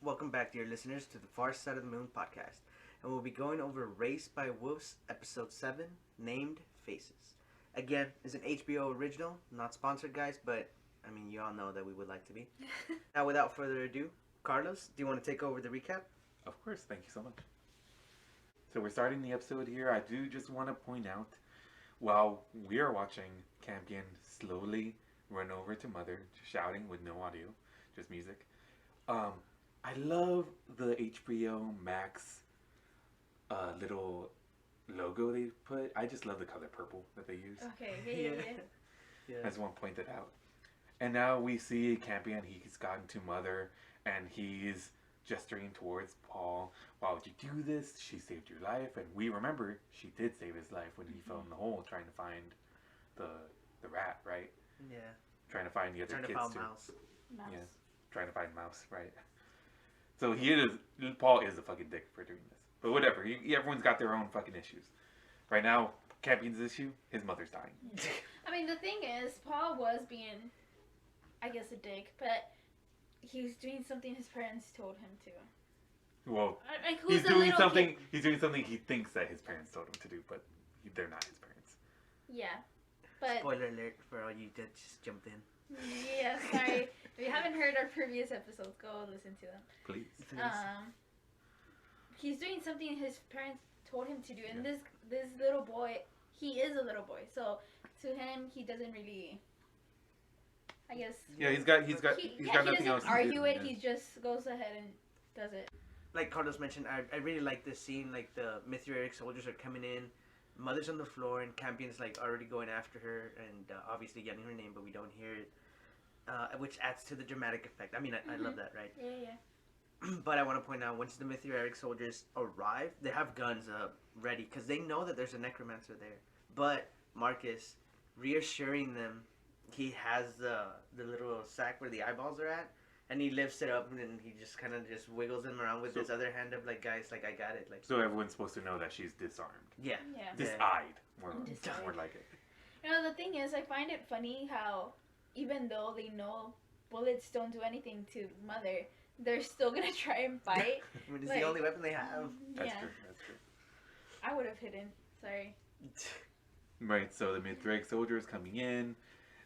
Welcome back, dear listeners, to the Far Side of the Moon podcast. And we'll be going over Race by Wolves, episode 7, named Faces. Again, it's an HBO original, not sponsored, guys, but I mean, you all know that we would like to be. Now, without further ado, Carlos, do you want to take over the recap? Of course, thank you so much. So we're starting the episode here. I do just want to point out, while we are watching Campion slowly run over to Mother, shouting with no audio, just music. Um, I love the HBO Max little logo they put. I just love the color purple that they use. Okay, yeah. As one pointed out. And now we see Campion, he's gotten to Mother, and he's gesturing towards Paul. Why would you do this? She saved your life. And we remember she did save his life when he fell in the hole trying to find the rat, right? Yeah. Trying to find the other Trying to kids find too. Mouse. Yeah. Trying to find Mouse, right? So Paul is a fucking dick for doing this. But whatever, everyone's got their own fucking issues. Right now, Campion's issue, his mother's dying. I mean, the thing is, Paul was being, I guess, a dick, but he was doing something his parents told him to. Well, Like, he's doing something. He's doing something he thinks that his parents told him to do, but they're not his parents. Yeah, but Spoiler alert for all you that just jumped in. yeah, sorry. If you haven't heard our previous episodes, go listen to them. Please. He's doing something his parents told him to do, and this little boy, he is a little boy, so to him, he doesn't really. I guess. Yeah, he's got nothing else to do. Argue it. He just goes ahead and does it. Like Carlos mentioned, I really like this scene. Like the Mithriatic soldiers are coming in, Mother's on the floor, and Campion's like already going after her, and obviously yelling her name, but we don't hear it, which adds to the dramatic effect. I mean, I love that, right? Yeah. But I want to point out, once the Mithriatic soldiers arrive, they have guns ready because they know that there's a necromancer there. But Marcus, reassuring them, he has the little sack where the eyeballs are at, and he lifts it up, and he just kind of just wiggles them around with his other hand up, like, guys, like, I got it. Like, So everyone's supposed to know that she's disarmed. yeah. Dis-eyed. More Dis-eyed. like it. You know, the thing is, I find it funny how even though they know bullets don't do anything to Mother, they're still gonna try and fight. I mean, it's the only weapon they have. That's Yeah. true. I would have hidden. Sorry. Right, so the Mithriatic soldiers coming in,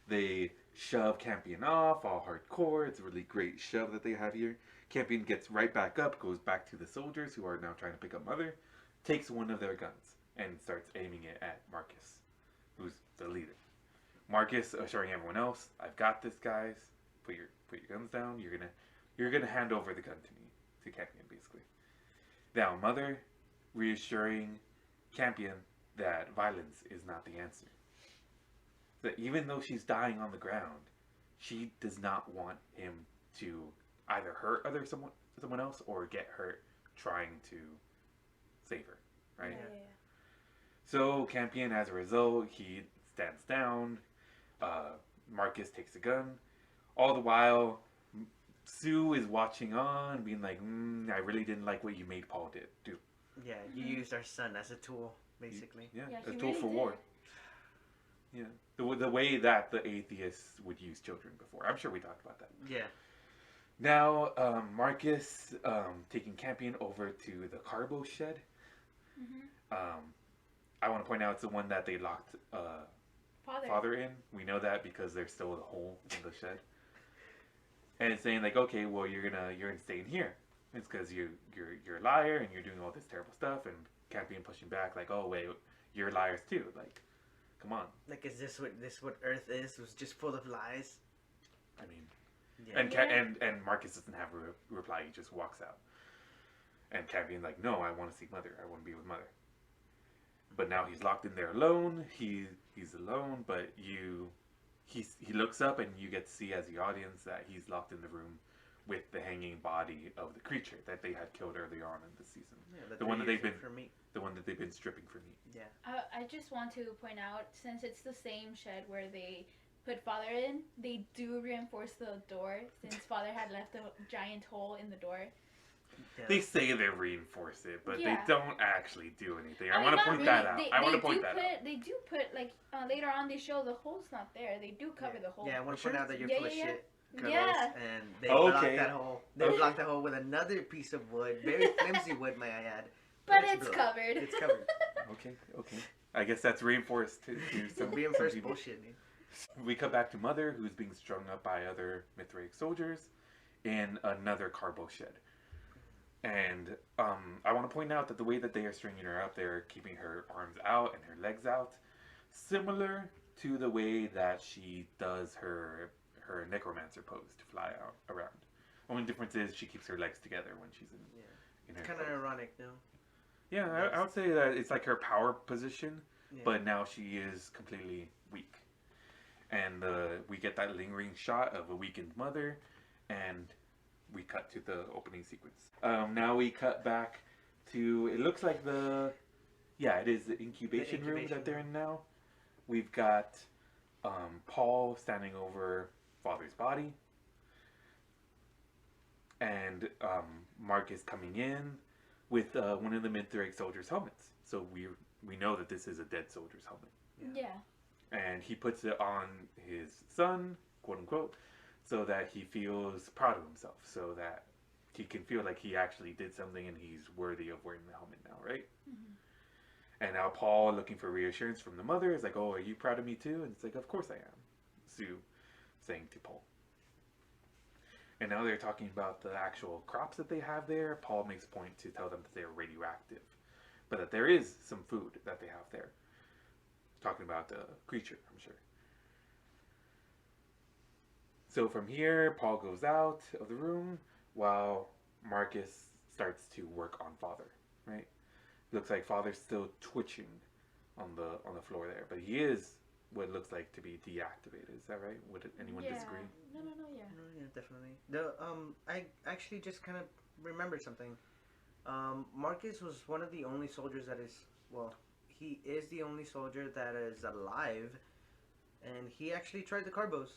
they shove Campion off, all hardcore. It's a really great shove that they have here. Campion gets right back up, goes back to the soldiers who are now trying to pick up Mother, takes one of their guns, and starts aiming it at Marcus, who's the leader. Marcus assuring everyone else, "I've got this, guys. Put your guns down. You're gonna hand over the gun to me," to Campion, basically. Now, Mother reassuring Campion that violence is not the answer. That even though she's dying on the ground, she does not want him to either hurt someone else or get hurt trying to save her, right? Yeah. So Campion, as a result, he stands down. Marcus takes a gun. All the while, Sue is watching on, being like, "I really didn't like what you made Paul do." Yeah, you used our son as a tool, basically. Yeah, Yeah, a he tool really for did. war. Yeah, the way that the atheists would use children before. I'm sure we talked about that. Yeah. Now, Marcus taking Campion over to the carbo shed. I want to point out it's the one that they locked Father in. We know that because there's still a hole in the shed. And it's saying like, okay, well you're gonna stay in here. It's because you're a liar and you're doing all this terrible stuff. And Campion pushing back like, oh wait, you're liars too. Like, come on. Like, is this what Earth is? It was just full of lies. I mean, Yeah. and Marcus doesn't have a reply. He just walks out. And Campion's like, no, I want to see Mother. I want to be with Mother. But now he's locked in there alone. He's alone, but he looks up and you get to see as the audience that he's locked in the room with the hanging body of the creature that they had killed earlier on in the season. Yeah, the one that they've been for meat. the one that they've been stripping for meat. Yeah. I just want to point out, since it's the same shed where they put Father in, they do reinforce the door, since Father had left a giant hole in the door. Yeah. They say they reinforce it, but Yeah. they don't actually do anything. I mean, want to not point really. that out. I want to point that out. They do put, like, later on they show the hole's not there. They do cover the hole. Yeah, I want to Sure. point out that you're Yeah, full of yeah, yeah. shit. Carlos, Yeah. and they Okay. blocked that hole. They Okay. blocked the hole with another piece of wood, very flimsy wood, may I add. But it's blocked. covered. It's covered. Okay. I guess that's reinforced to some Reinforced people. bullshit, dude. We cut back to Mother, who's being strung up by other Mithraic soldiers in another carbo shed. And I want to point out that the way that they are stringing her up, they're keeping her arms out and her legs out, similar to the way that she does her necromancer pose to fly out around. Only difference is she keeps her legs together when she's in her Kind of pose. ironic, no? Yeah, I would say that it's like her power position, Yeah. but now she is completely weak. And we get that lingering shot of a weakened Mother, and we cut to the opening sequence. Now we cut back to, it looks like it is the incubation room that they're in now. We've got Paul standing over Father's body, and Marcus coming in with one of the Mithraic soldiers' helmets. So we know that this is a dead soldier's helmet. Yeah. And he puts it on his son, quote unquote, so that he feels proud of himself, so that he can feel like he actually did something and he's worthy of wearing the helmet now, right? Mm-hmm. And now Paul, looking for reassurance from the Mother, is like, "Oh, are you proud of me too?" And it's like, "Of course I am," Sue saying to Paul. And now they're talking about the actual crops that they have there. Paul makes a point to tell them that they're radioactive, but that there is some food that they have there. Talking about the creature, I'm sure. So from here, Paul goes out of the room while Marcus starts to work on Father, right? Looks like Father's still twitching on the floor there, but he is what looks like to be deactivated. Is that right? Would anyone disagree? No, yeah. No, yeah, definitely. I actually just kind of remembered something. Marcus was one of the only soldiers that is, he is the only soldier that is alive, and he actually tried the carbos.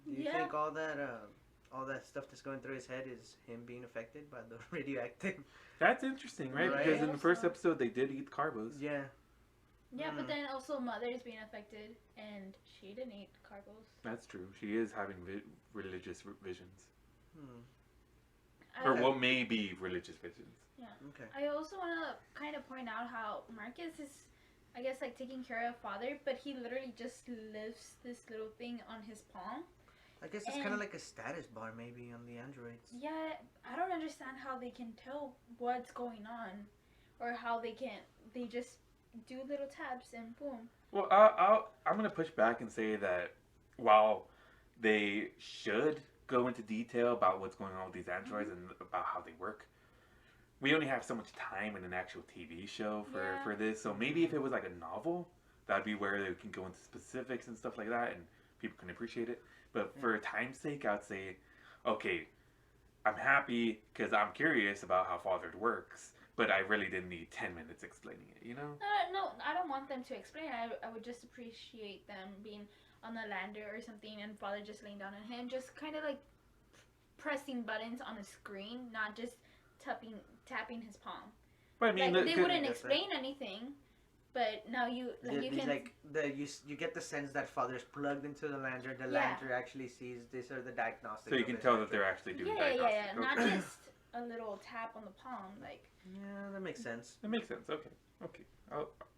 Do you think all that stuff that's going through his head is him being affected by the radioactive? That's interesting, right? Right. Because in the first episode, they did eat carbos. Yeah. Yeah, but then also Mother's being affected, and she didn't eat carbos. That's true. She is having religious visions. Hmm. Or what may be religious visions. Yeah. Okay. I also want to kind of point out how Marcus is, I guess, like taking care of Father, but he literally just lifts this little thing on his palm. I guess it's kind of like a status bar maybe on the androids. Yeah, I don't understand how they can tell what's going on, or how they just do little taps and boom. Well, I'm going to push back and say that while they should go into detail about what's going on with these androids and about how they work, we only have so much time in an actual TV show for this. So maybe if it was like a novel, that'd be where they can go into specifics and stuff like that, and people can appreciate it. But for time's sake, I'd say, okay, I'm happy because I'm curious about how Father works, but I really didn't need 10 minutes explaining it, you know? No, I don't want them to explain. I would just appreciate them being on the lander or something, and Father just laying down on him, just kind of like pressing buttons on a screen, not just tapping his palm. But I mean, like, they wouldn't explain anything, but now you get the sense that Father's plugged into the lander. The lander actually sees this or the diagnostic. So you can tell that they're actually doing diagnostic. Yeah. Okay. Not just a little tap on the palm, like. Yeah, that makes sense. That makes sense. Okay.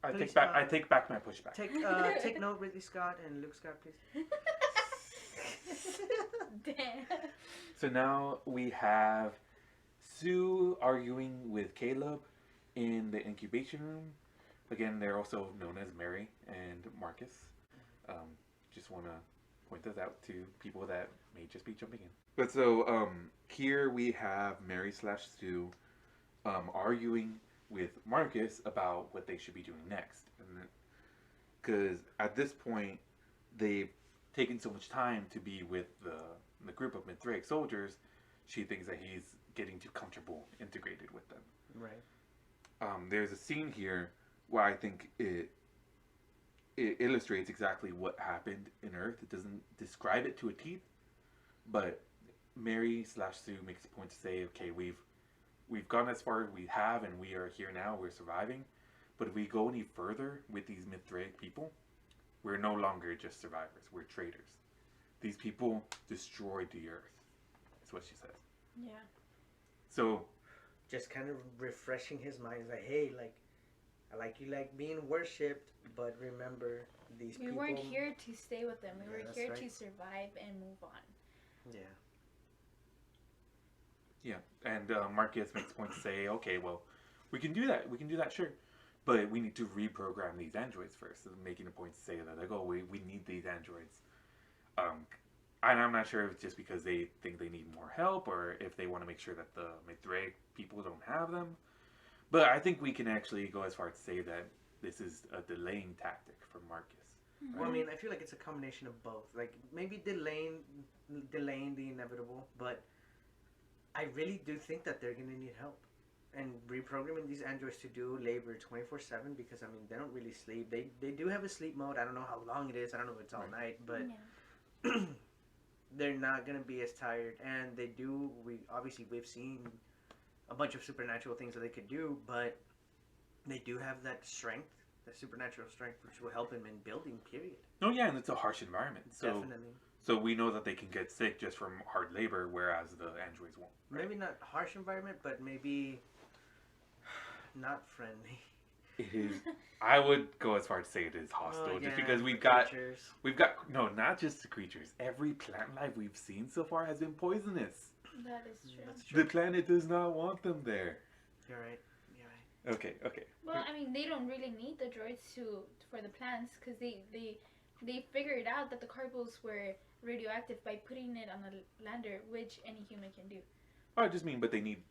I Please, take back my pushback. Take note, Ridley Scott and Luke Scott, please. Damn. So now we have Sue arguing with Caleb in the incubation room. Again, they're also known as Mary and Marcus. Just want to point this out to people that may just be jumping in. But so here we have Mary / Sue arguing with Marcus about what they should be doing next. Because at this point, they've taken so much time to be with the group of Mithraic soldiers, she thinks that he's getting too comfortable integrated with them. Right. There's a scene here where I think it illustrates exactly what happened in Earth. It doesn't describe it to a T, but Mary / Sue makes a point to say, okay, we've gone as far as we have, and we are here now, we're surviving. But if we go any further with these Mithraic people, we're no longer just survivors, we're traitors. These people destroyed the earth. That's what she says. Yeah. So Just kind of refreshing his mind. He's like, hey, like, I like you like being worshipped, but remember these We people. weren't here to stay with them. We Yeah, were that's here right. to survive and move on. Yeah. yeah, and Marcus makes a point to say, okay, well, we can do that. We can do that, sure. But we need to reprogram these androids first. So making a point to say that, like, oh, we need these androids. And I'm not sure if it's just because they think they need more help or if they want to make sure that the Mithraic people don't have them. But I think we can actually go as far as to say that this is a delaying tactic for Marcus. Mm-hmm. Well, I mean, I feel like it's a combination of both. Like, maybe delaying the inevitable, but I really do think that they're going to need help. And reprogramming these androids to do labor 24/7, because, I mean, they don't really sleep. They do have a sleep mode. I don't know how long it is. I don't know if it's all night, but Yeah. they're not going to be as tired. And they do, we've seen a bunch of supernatural things that they could do, but they do have that strength, that supernatural strength, which will help them in building, period. Oh yeah, and it's a harsh environment. So Definitely. so we know that they can get sick just from hard labor, whereas the androids won't. Right? Maybe not harsh environment, but maybe not friendly. It is. I would go as far as to say it is hostile, Oh, just yeah, because the we've got creatures. no, not just the creatures. Every plant life we've seen so far has been poisonous. That is true. That's The true. planet does not want them there. You're right. You're right. Okay. Well, I mean, they don't really need the droids for the plants because they figured out that the carbos were radioactive by putting it on a lander, which any human can do. I just mean, but they need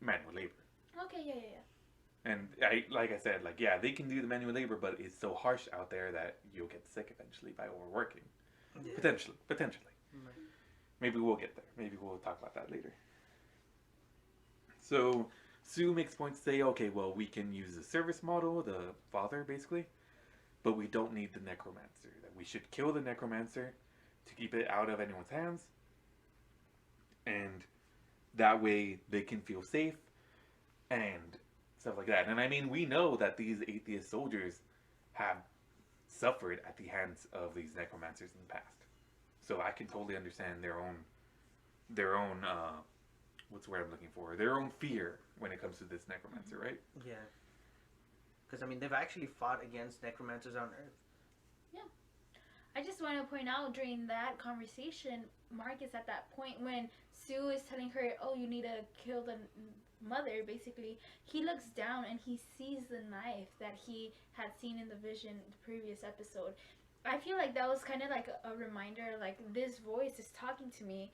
manual labor. Okay, yeah. And like I said, they can do the manual labor, but it's so harsh out there that you'll get sick eventually by overworking. Yeah. Potentially. Right. Maybe we'll get there. Maybe we'll talk about that later. So Sue makes points to say, okay, well, we can use the service model, the father, basically, but we don't need the necromancer. That we should kill the necromancer to keep it out of anyone's hands, and that way they can feel safe and stuff like that. And I mean, we know that these atheist soldiers have suffered at the hands of these necromancers in the past. So I can totally understand their own what's the word I'm looking for? Their own fear when it comes to this necromancer, right? Yeah. Because, I mean, they've actually fought against necromancers on Earth. I just want to point out during that conversation, Marcus at that point when Sue is telling her, "Oh, you need to kill the mother," basically, he looks down and he sees the knife that he had seen in the vision the previous episode. I feel like that was kind of like a reminder, like, this voice is talking to me.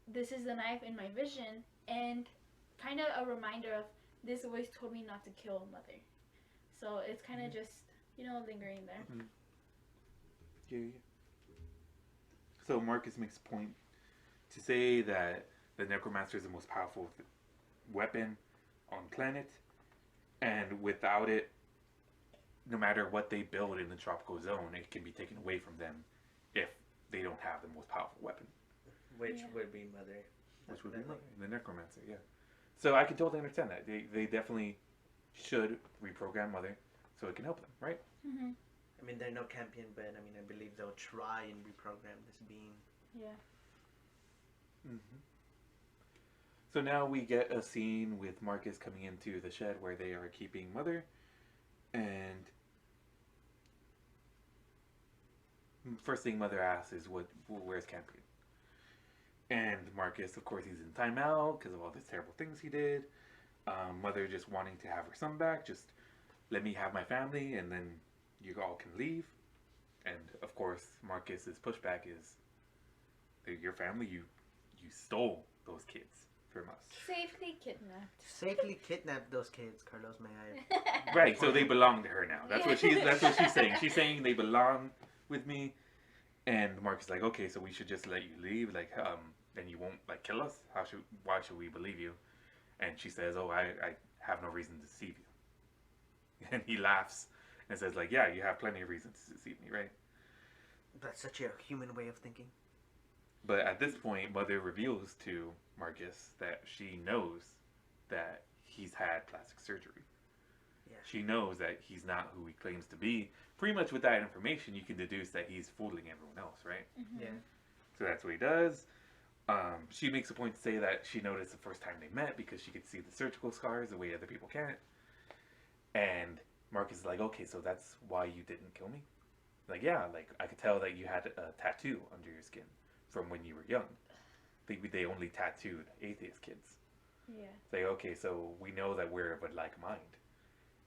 This is the knife in my vision, and kind of a reminder of this voice told me not to kill mother. So it's kind of just, lingering there. Mm-hmm. Yeah. So Marcus makes a point to say that the necromancer is the most powerful weapon on the planet, and without it, no matter what they build in the tropical zone, it can be taken away from them if they don't have the most powerful weapon. Which would be Mother. Which would be the necromancer, yeah. So I can totally understand that. They definitely should reprogram Mother so it can help them, right? Mm-hmm. I mean, they're no champion, but I mean, I believe they'll try and reprogram this being. Yeah. Mm-hmm. So now we get a scene with Marcus coming into the shed where they are keeping Mother, and first thing Mother asks is, where's Campion? And Marcus, of course, he's in timeout because of all these terrible things he did. Mother just wanting to have her son back, just let me have my family and then you all can leave. And of course, Marcus's pushback is, your family, you stole those kids from us. Safely kidnapped. Safely kidnap those kids, Carlos, may I? Right, so they belong to her now. That's what she's saying. She's saying they belong with me. And Marcus is like, okay, so we should just let you leave, then you won't kill us? Why should we believe you? And she says, oh, I have no reason to deceive you. And he laughs and says, yeah, you have plenty of reasons to deceive me, right? That's such a human way of thinking. But at this point, Mother reveals to Marcus that she knows that he's had plastic surgery. Yeah. She knows that he's not who he claims to be. Pretty much with that information, you can deduce that he's fooling everyone else, right? Mm-hmm. Yeah. So that's what he does. She makes a point to say that she noticed the first time they met because she could see the surgical scars the way other people can't. And Marcus is like, okay, so that's why you didn't kill me? Like, yeah, like, I could tell that you had a tattoo under your skin from when you were young. They only tattooed atheist kids. Yeah. It's like, okay, so we know that we're of a like mind.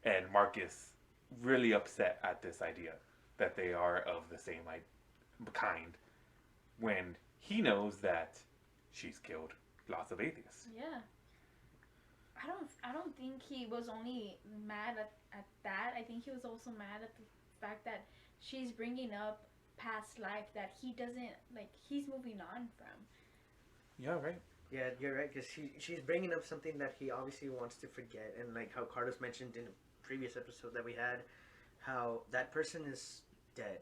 And Marcus really upset at this idea that they are of the same kind when he knows that she's killed lots of atheists. Yeah. I don't think he was only mad at that. I think he was also mad at the fact that she's bringing up past life that he doesn't, like, he's moving on from. Yeah, right. Yeah, you're right, because she's bringing up something that he obviously wants to forget, and like how Carlos mentioned in a previous episode that we had, how that person is dead.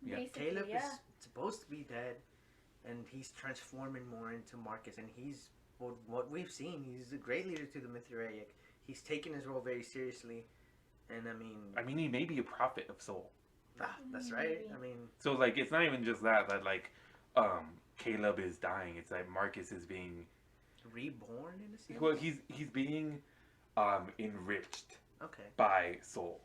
Yeah. Basically, Caleb yeah. is supposed to be dead, and he's transforming more into Marcus, and he's, well, what we've seen, he's a great leader to the Mithraic. He's taken his role very seriously, and I mean, he may be a prophet of soul. that's right. Maybe. I mean, So, like, it's not even just that, like, Caleb is dying. It's like Marcus is being, reborn in a sense. well, he's being, enriched Okay. by soul.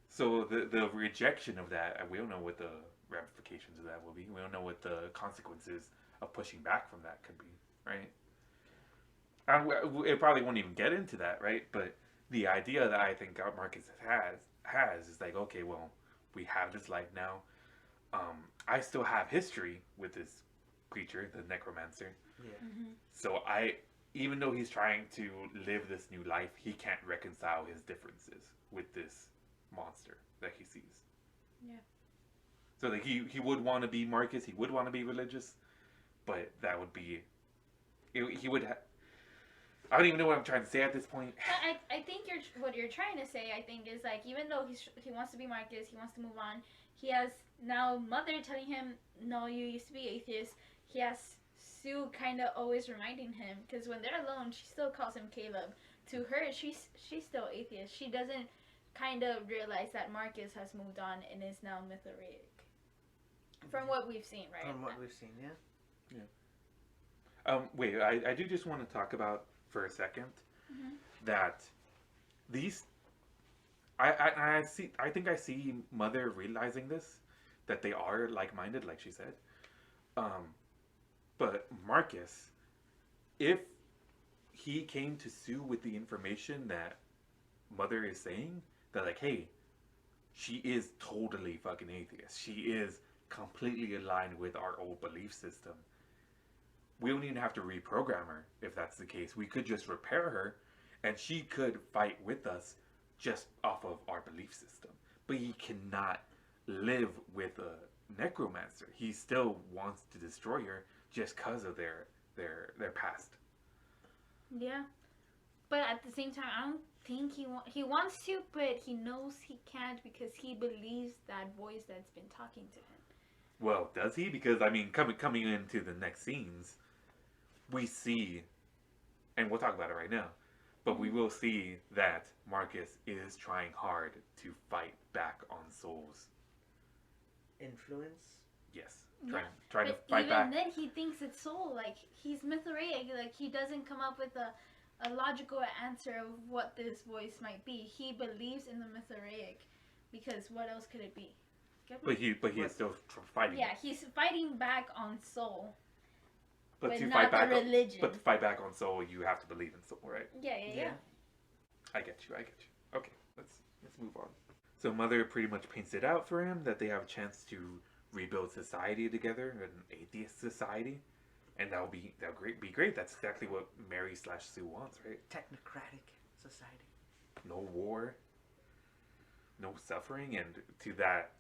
So the rejection of that, we don't know what the ramifications of that will be. We don't know what the consequences of pushing back from that could be, right? It probably won't even get into that, right? But the idea that I think Marcus has is like, okay, well, we have this life now. I still have history with this creature, the necromancer. Yeah. Mm-hmm. So even though he's trying to live this new life, he can't reconcile his differences with this monster that he sees. Yeah. So like he would want to be Marcus, he would want to be religious, but that would be, he would. I don't even know what I'm trying to say at this point. I think what you're trying to say, I think, is like, even though he wants to be Marcus, he wants to move on. He has now Mother telling him, no, you used to be atheist. He has Sue kind of always reminding him, because when they're alone, she still calls him Caleb. To her, she's still atheist. She doesn't kind of realize that Marcus has moved on and is now Mithraic. From what we've seen, right? From what we've seen, yeah. Wait, I do just want to talk about for a second that these, I think I see Mother realizing this, that they are like-minded, like she said. But Marcus, if he came to Sue with the information that Mother is saying, that like, hey, she is totally fucking atheist. She is completely aligned with our old belief system. We don't even have to reprogram her if that's the case. We could just repair her and she could fight with us just off of our belief system. But he cannot live with a necromancer. He still wants to destroy her just because of their past. Yeah. But at the same time, I don't think he wants to, but he knows he can't because he believes that voice that's been talking to him. Well, does he? Because, I mean, coming into the next scenes, we see, and we'll talk about it right now, but we will see that Marcus is trying hard to fight back on Soul's influence. Yes. Yeah. Trying to But fight back. even then, he thinks it's Soul. Like, he's Mithraic. Like, he doesn't come up with a logical answer of what this voice might be. He believes in the Mithraic because what else could it be? But he is still fighting. Yeah, he's fighting back on Soul. But to not fight back the religion. but to fight back on Soul, you have to believe in Soul, right? Yeah. I get you. Okay, let's move on. So Mother pretty much paints it out for him that they have a chance to rebuild society together, an atheist society, and that'll be great. That's exactly what Mary/Sue wants, right? Technocratic society. No war, no suffering, and to that,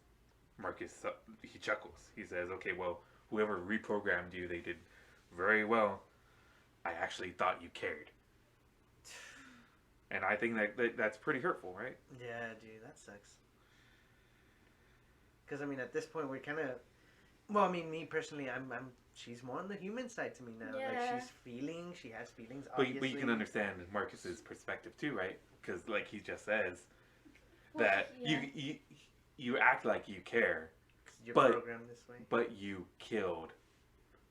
Marcus he chuckles. He says, "Okay, well, whoever reprogrammed you, they did very well. I actually thought you cared." And I think that's pretty hurtful, right? Yeah, dude, that sucks. Because I mean, at this point, we're kind of, well, I mean, me personally, she's more on the human side to me now. Yeah. Like she has feelings. But Obviously. you can understand Marcus's perspective too, right? Because like he just says Well, that yeah. you act like you care, You're but- programmed this way. but you killed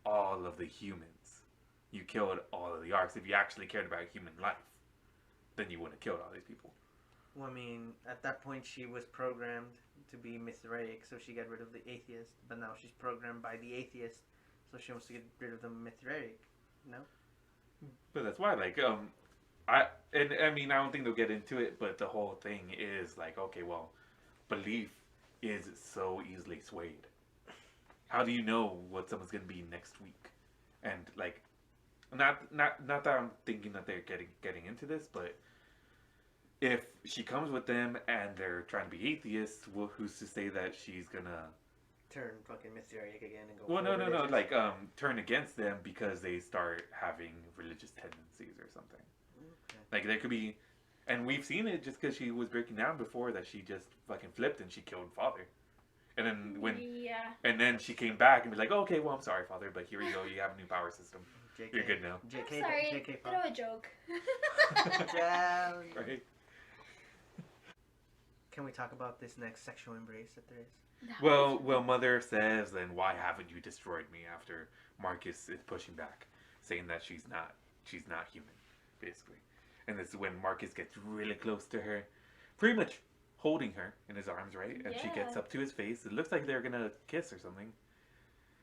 all of the humans. You killed all of the Arks. If you actually cared about human life, then you wouldn't have killed all these people. Well, I mean, at that point she was programmed to be Mithraic, so she got rid of the atheist. But now she's programmed by the atheist, so she wants to get rid of the Mithraic. No? But that's why, like, I mean, I don't think they'll get into it, but the whole thing is like, okay, well, belief is so easily swayed. How do you know what someone's gonna be next week? And like, not that I'm thinking that they're getting into this, but if she comes with them and they're trying to be atheists, well, who's to say that she's gonna Turn fucking Mithraic again and go. well, full no, religious? like turn against them because they start having religious tendencies or something. Okay. Like there could be, and we've seen it just because she was breaking down before that she just fucking flipped and she killed father, and then and then she came back and be like, oh, okay, well I'm sorry father, but here we go, you have a new power system, JK. you're good now. JK, I'm sorry, JK throw a joke. Down. Right? Can we talk about this next sexual embrace that there is? Well, mother says, then why haven't you destroyed me? After Marcus is pushing back, saying that she's not human, basically. And this is when Marcus gets really close to her, pretty much holding her in his arms, right? And she gets Yeah. up to his face. It looks like they're gonna kiss or something,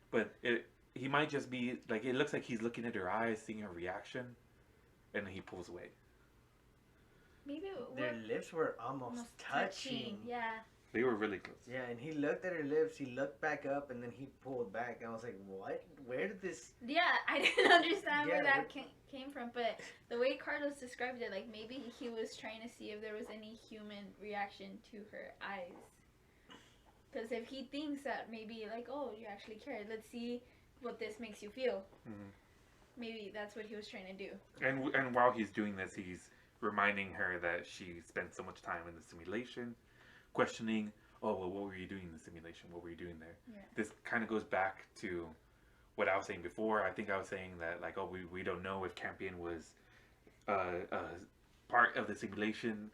but he might just be like, it looks like he's looking at her eyes, seeing her reaction, and then he pulls away. Maybe Their lips were almost touching. Yeah. They were really close. Yeah, and he looked at her lips, he looked back up, and then he pulled back. And I was like, what? Where did this... Yeah, I didn't understand Yeah, where that came from, but the way Carlos described it, like maybe he was trying to see if there was any human reaction to her eyes. Because if he thinks that maybe, like, oh, you actually care, let's see what this makes you feel. Mm-hmm. Maybe that's what he was trying to do. And while he's doing this, he's reminding her that she spent so much time in the simulation, questioning, oh, well, what were you doing in the simulation? What were you doing there? Yeah. This kind of goes back to what I was saying before. I think I was saying that, like, oh, we don't know if Campion was part of the simulation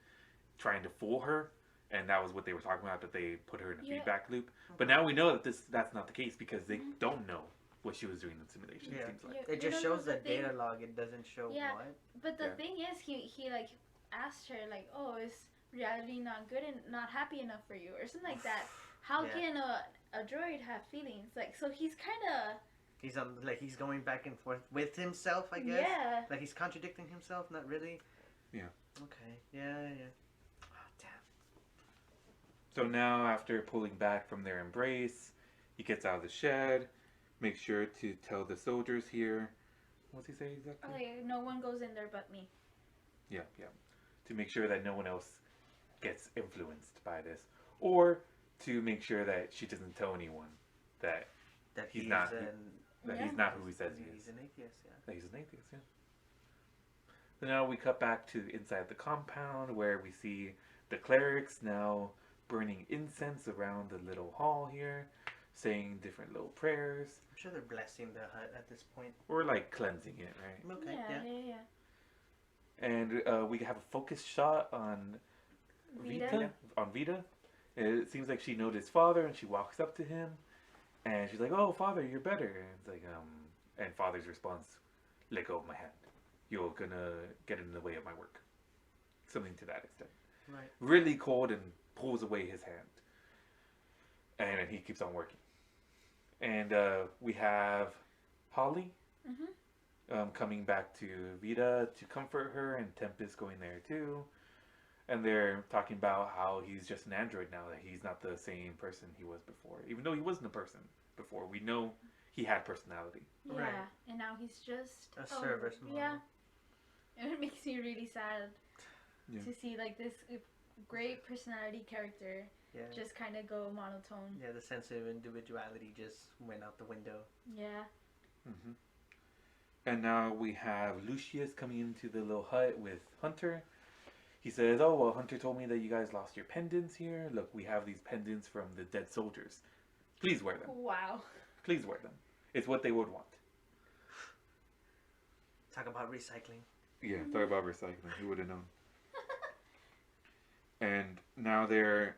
trying to fool her, and that was what they were talking about, that they put her in a feedback loop. But now we know that that's not the case because they don't know what she was doing in the simulation, Yeah. it seems like. It just shows the data log, it doesn't show what. But the thing is, he like asked her, like, oh, is reality not good and not happy enough for you, or something like that. How can a droid have feelings? Like, so he's kind of... He's like, he's going back and forth with himself, I guess. Yeah. Like, he's contradicting himself, not really. Yeah. Okay, yeah. Oh, damn. So now, after pulling back from their embrace, he gets out of the shed, makes sure to tell the soldiers here. What's he say exactly? Like, no one goes in there but me. Yeah. To make sure that no one else gets influenced by this. Or to make sure that she doesn't tell anyone that he's not he's not who he says he is. He's an atheist, yeah. That he's an atheist, yeah. So now we cut back to inside the compound where we see the clerics now burning incense around the little hall here, saying different little prayers. I'm sure they're blessing the hut at this point. Or like cleansing it, right? Okay, yeah. And we have a focus shot on Vita. On Vita. It seems like she noticed Father and she walks up to him and she's like, oh, Father, you're better. And it's like, and Father's response, let go of my hand. You're gonna get in the way of my work. Something to that extent. Right. Really cold and pulls away his hand. And then he keeps on working. And we have Holly coming back to Vita to comfort her, and Tempest going there too. And they're talking about how he's just an android now, that he's not the same person he was before. Even though he wasn't a person before, we know he had personality. Yeah, Right. and now he's just A service model. Yeah, and it makes me really sad Yeah. to see like this great personality character Yeah. just kind of go monotone. Yeah, the sense of individuality just went out the window. Yeah. Mm-hmm. And now we have Lucius coming into the little hut with Hunter. He says, oh, well, Hunter told me that you guys lost your pendants here. Look, we have these pendants from the dead soldiers. Please wear them. Wow. Please wear them. It's what they would want. Talk about recycling. Yeah, talk about recycling. Who would have known? And now they're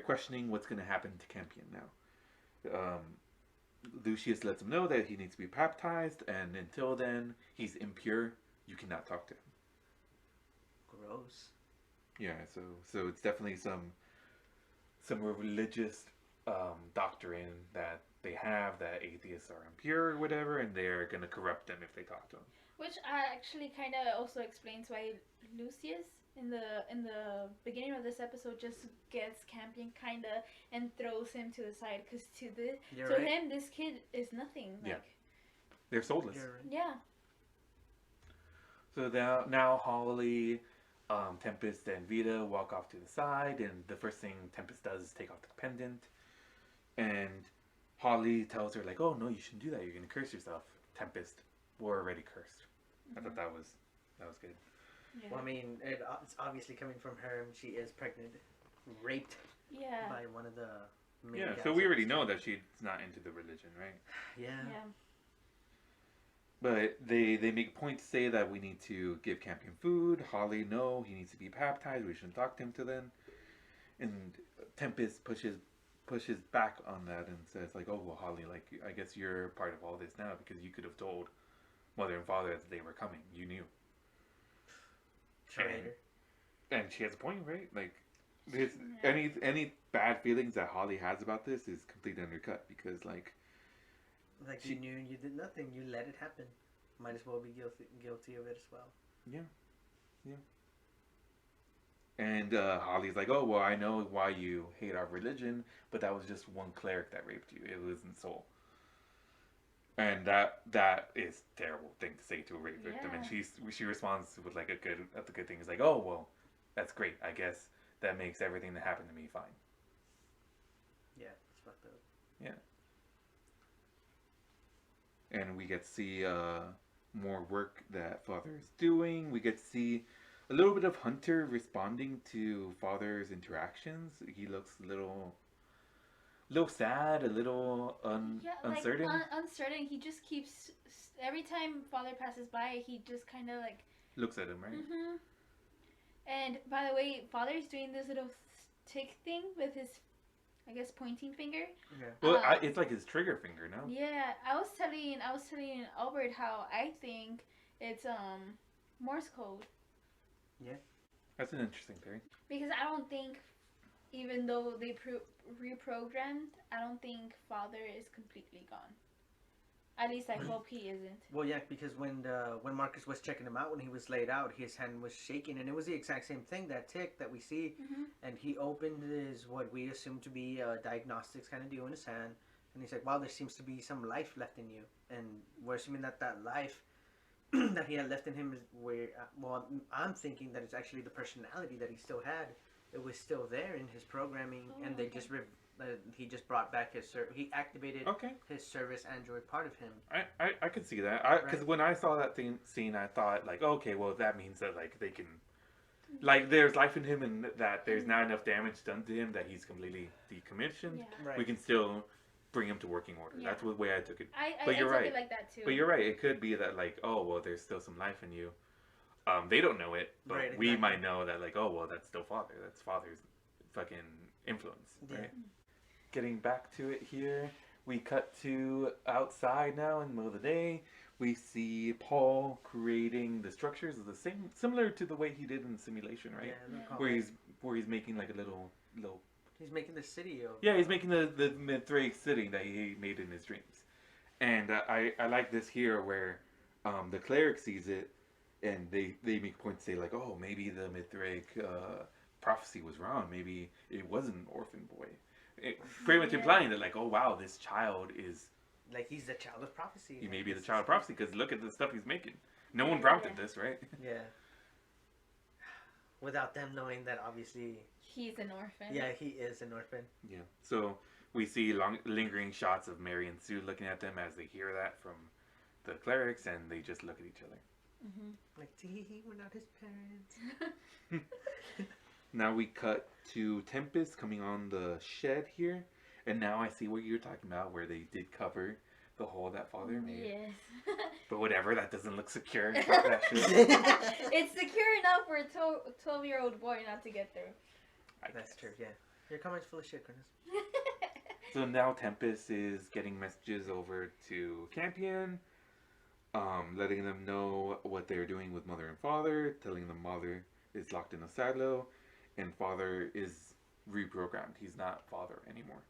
questioning what's going to happen to Campion now. Lucius lets him know that he needs to be baptized, and until then, he's impure. You cannot talk to him. Gross. Yeah, so it's definitely some religious doctrine that they have that atheists are impure or whatever, and they're gonna corrupt them if they talk to them. Which actually kind of also explains why Lucius in the beginning of this episode just gets Campion kind of and throws him to the side because to him this kid is nothing. Like, Yeah. They're soulless. You're right. Yeah. So now Holly, Tempest, and Vita walk off to the side, and the first thing Tempest does is take off the pendant, and Holly tells her like, "Oh no, you shouldn't do that. You're gonna curse yourself." Tempest, we're already cursed. I thought that was good. Yeah. Well, I mean, it's obviously coming from her. She is pregnant, raped Yeah. by one of the main Yeah, guys so we of already the know story. that she's not into the religion, right? Yeah. Yeah. But they make a point to say that we need to give Campion food. Holly, no, he needs to be baptized. We shouldn't talk to him till then. And Tempest pushes back on that and says like, "Oh well, Holly, like I guess you're part of all this now because you could have told mother and father that they were coming. You knew." Traitor. And she has a point, right? Like, any bad feelings that Holly has about this is completely undercut because like. Like you knew you did nothing. You let it happen. Might as well be guilty of it as well. Yeah. And Holly's like, "Oh well, I know why you hate our religion, but that was just one cleric that raped you. It wasn't Soul." And that is a terrible thing to say to a rape victim. And she responds with like a good thing. Is like, "Oh well, that's great. I guess that makes everything that happened to me fine." Yeah, it's fucked up. Yeah. And we get to see more work that Father is doing. We get to see a little bit of Hunter responding to Father's interactions. He looks a little sad, a little uncertain. Like, uncertain. He just keeps every time Father passes by, he just kind of like looks at him, right? Mm-hmm. And by the way, Father's doing this little tick thing with his, I guess, pointing finger. Yeah. Well, it's like his trigger finger now. Yeah, I was telling Albert how I think it's Morse code. Yeah. That's an interesting theory. Because I don't think, even though they reprogrammed, I don't think Father is completely gone. At least I hope he isn't. Well, yeah, because when Marcus was checking him out, when he was laid out, his hand was shaking, and it was the exact same thing, that tick that we see. Mm-hmm. And he opened his, what we assume to be a diagnostics kind of deal in his hand, and he's like, "Wow, there seems to be some life left in you." And we're assuming that life that he had left in him is where, well, I'm thinking that it's actually the personality that he still had. It was still there in his programming, and they just he just brought back his he activated his service android part of him. I could see that. Because when I saw that scene, I thought like, okay, well that means that like they can, like there's life in him, and that there's not enough damage done to him that he's completely decommissioned. Yeah. Right. We can still bring him to working order. Yeah. That's the way I took it. But you're right. Took it like that too. But you're right. It could be that like, oh well, there's still some life in you. They don't know it, but Right, we exactly. might know that like, oh well, that's still Father. That's Father's fucking influence, Yeah. right? Getting back to it here, we cut to outside now in the middle of the day. We see Paul creating the structures of the same, similar to the way he did in the simulation, right? Yeah. Where he's making like a little. He's making the city of. Yeah, he's making the Mithraic city that he made in his dreams, and I like this here where the cleric sees it, and they make a point to say like, oh, maybe the Mithraic prophecy was wrong. Maybe it wasn't an orphan boy. Pretty much implying that like, oh wow, this child is like he's the child of prophecy. He may be the child of prophecy because look at the stuff he's making. No one prompted this, right? Yeah. Without them knowing that, obviously. He's an orphan. Yeah, he is an orphan. Yeah. So we see lingering shots of Mary and Sue looking at them as they hear that from the clerics, and they just look at each other. Mm-hmm. Like, tee, we're not his parents. Now we cut to Tempest coming on the shed here, and now I see what you're talking about, where they did cover the hole that Father made. Yes. But whatever, that doesn't look secure. It's secure enough for a 12-year-old boy not to get through. That's true, yeah. Your comment's full of shit, Curtis. So now Tempest is getting messages over to Campion, letting them know what they're doing with Mother and Father, telling them Mother is locked in a silo, and Father is reprogrammed. He's not Father anymore.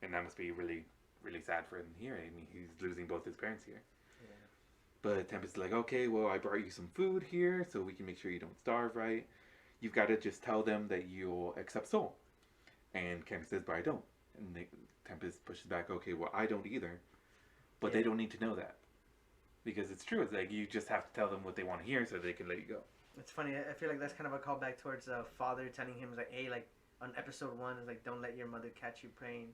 And that must be really, really sad for him here. I mean, he's losing both his parents here. Yeah. But Tempest is like, okay, well, I brought you some food here so we can make sure you don't starve, right? You've got to just tell them that you'll accept Soul. And Campion says, but I don't. And Tempest pushes back, okay, well, I don't either. But they don't need to know that. Because it's true. It's like, you just have to tell them what they want to hear so they can let you go. It's funny. I feel like that's kind of a callback towards Father telling him, like, hey, like, on episode 1, it's like, don't let your mother catch you praying.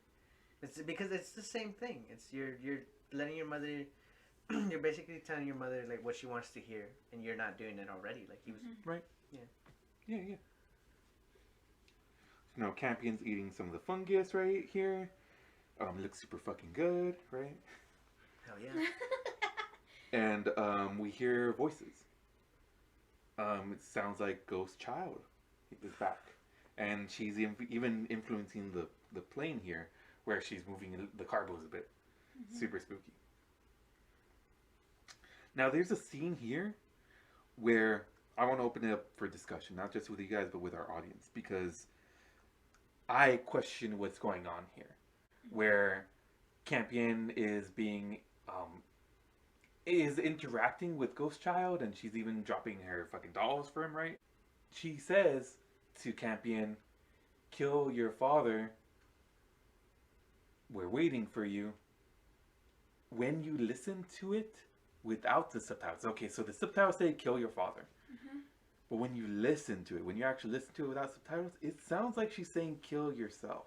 It's because it's the same thing. It's you're letting your mother, you're basically telling your mother, like, what she wants to hear, and you're not doing it already. Like, he was... Right. Yeah. Yeah. You know, Campion's eating some of the fungus right here. It looks super fucking good, right? Hell yeah. And we hear voices. It sounds like Ghost Child is back. And she's even influencing the plane here, where she's moving the cargoes a bit. Super spooky. Now, there's a scene here where I want to open it up for discussion, not just with you guys, but with our audience, because I question what's going on here, where Campion is being is interacting with Ghost Child, and she's even dropping her fucking dolls for him, right? She says to Campion, kill your father, we're waiting for you. When you listen to it without the subtitles, okay, so the subtitles say kill your father. But when you listen to it, when you actually listen to it without subtitles, it sounds like she's saying kill yourself.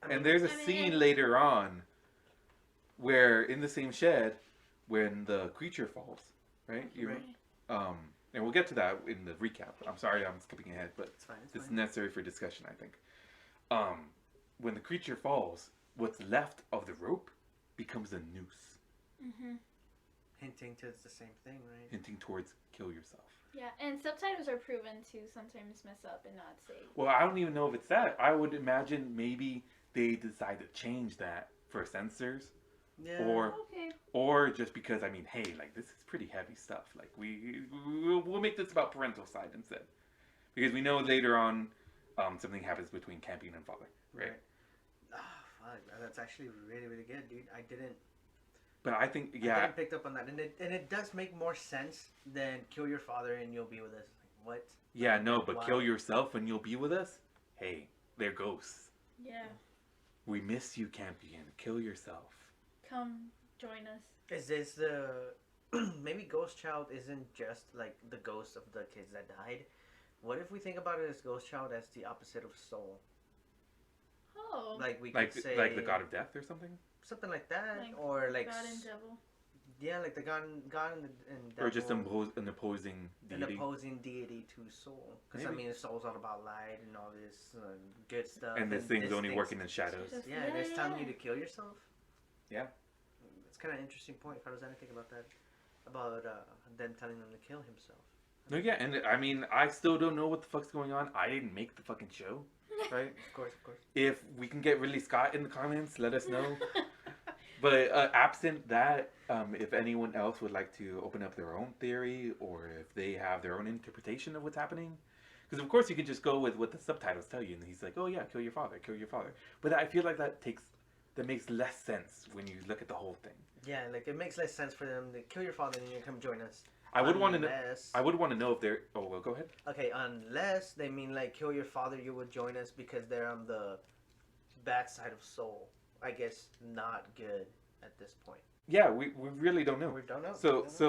And there's a scene later on where in the same shed when the creature falls, right? And we'll get to that in the recap. I'm sorry I'm skipping ahead, but it's necessary for discussion, I think. When the creature falls, what's left of the rope becomes a noose. Hinting to it's the same thing, right? Hinting towards kill yourself. Yeah, and subtitles are proven to sometimes mess up and not say. Well, I don't even know if it's that. I would imagine maybe they decide to change that for censors. Yeah. Or just because, I mean, hey, like, this is pretty heavy stuff. Like, we'll make this about parental side instead. Because we know later on something happens between Campion and Father, right? Oh, fuck. That's actually really, really good, dude. I didn't... But I think, I didn't pick up on that. And it does make more sense than kill your father and you'll be with us. Like, what? Yeah, no, but kill yourself and you'll be with us? Hey, they're ghosts. Yeah. We miss you, Campion. Kill yourself. Come join us. Is this the... maybe Ghost Child isn't just, like, the ghost of the kids that died. What if we think about it as Ghost Child as the opposite of Soul? Oh. Like, we could say... Like the God of Death or something? Something like that. Like or, like... God and Devil. Yeah, like the God and Devil. Or just an opposing deity. An opposing deity to Soul. Because, I mean, Soul's all about light and all this good stuff. And this thing's only working in shadows. Yeah, and it's telling you to kill yourself. Yeah. It's kind of an interesting point. How does anyone think about that? About them telling them to kill himself. No, yeah, and I mean, I still don't know what the fuck's going on. I didn't make the fucking show, right? Of course. If we can get Ridley Scott in the comments, let us know. But absent that, if anyone else would like to open up their own theory, or if they have their own interpretation of what's happening, because of course you can just go with what the subtitles tell you, and he's like, oh yeah, kill your father. But I feel like that makes less sense when you look at the whole thing. Yeah, like it makes less sense for them to kill your father and you come join us. I would want to know if they're... Oh, well, go ahead. Okay, unless they mean like kill your father, you would join us because they're on the bad side of Soul. I guess not good at this point. Yeah, we really don't know. We don't know. So it's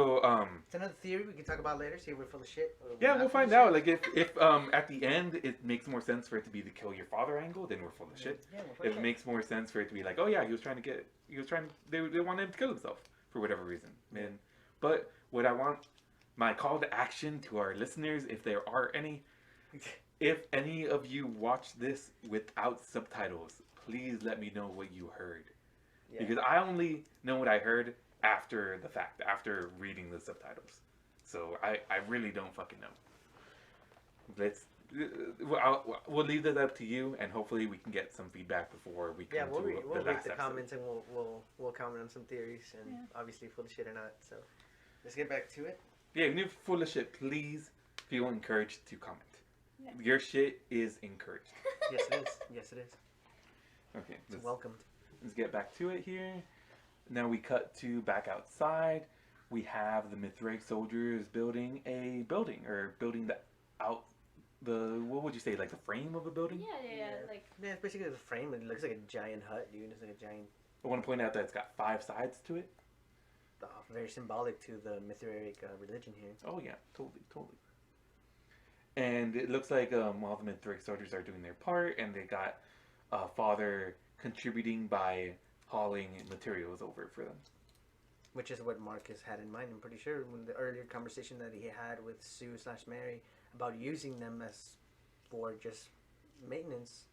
another theory we can talk about later. See if we're full of shit. Yeah, we'll find out. Like if at the end it makes more sense for it to be the kill your father angle, then we're full of shit. Yeah, if it makes more sense for it to be like, oh yeah, they wanted him to kill himself for whatever reason. Man. But what I want, my call to action to our listeners, if there are any, if any of you watch this without subtitles, please let me know what you heard. Yeah. Because I only know what I heard after the fact, after reading the subtitles. So I really don't fucking know. we'll leave that up to you, and hopefully we can get some feedback before we come Yeah, to we'll the read last the episode. comments and we'll comment on some theories and obviously full of shit or not. So let's get back to it. Yeah, even if you're full of shit, please feel encouraged to comment. Yeah. Your shit is encouraged. Yes, it is. Yes, it is. Okay, It's welcomed. let's get back to it here. Now we cut to back outside. We have the Mithraic soldiers building a building, or building what would you say, like the frame of a building? Yeah, like Yeah, it's basically the frame. It looks like a giant hut, dude. It's like a giant, I want to point out that it's got 5 sides to it. very symbolic to the Mithraic religion here. Oh yeah, totally. And it looks like all the Mithraic soldiers are doing their part, and they got Father contributing by hauling materials over for them. Which is what Marcus had in mind. I'm pretty sure when the earlier conversation that he had with Sue/Mary about using them as for just maintenance,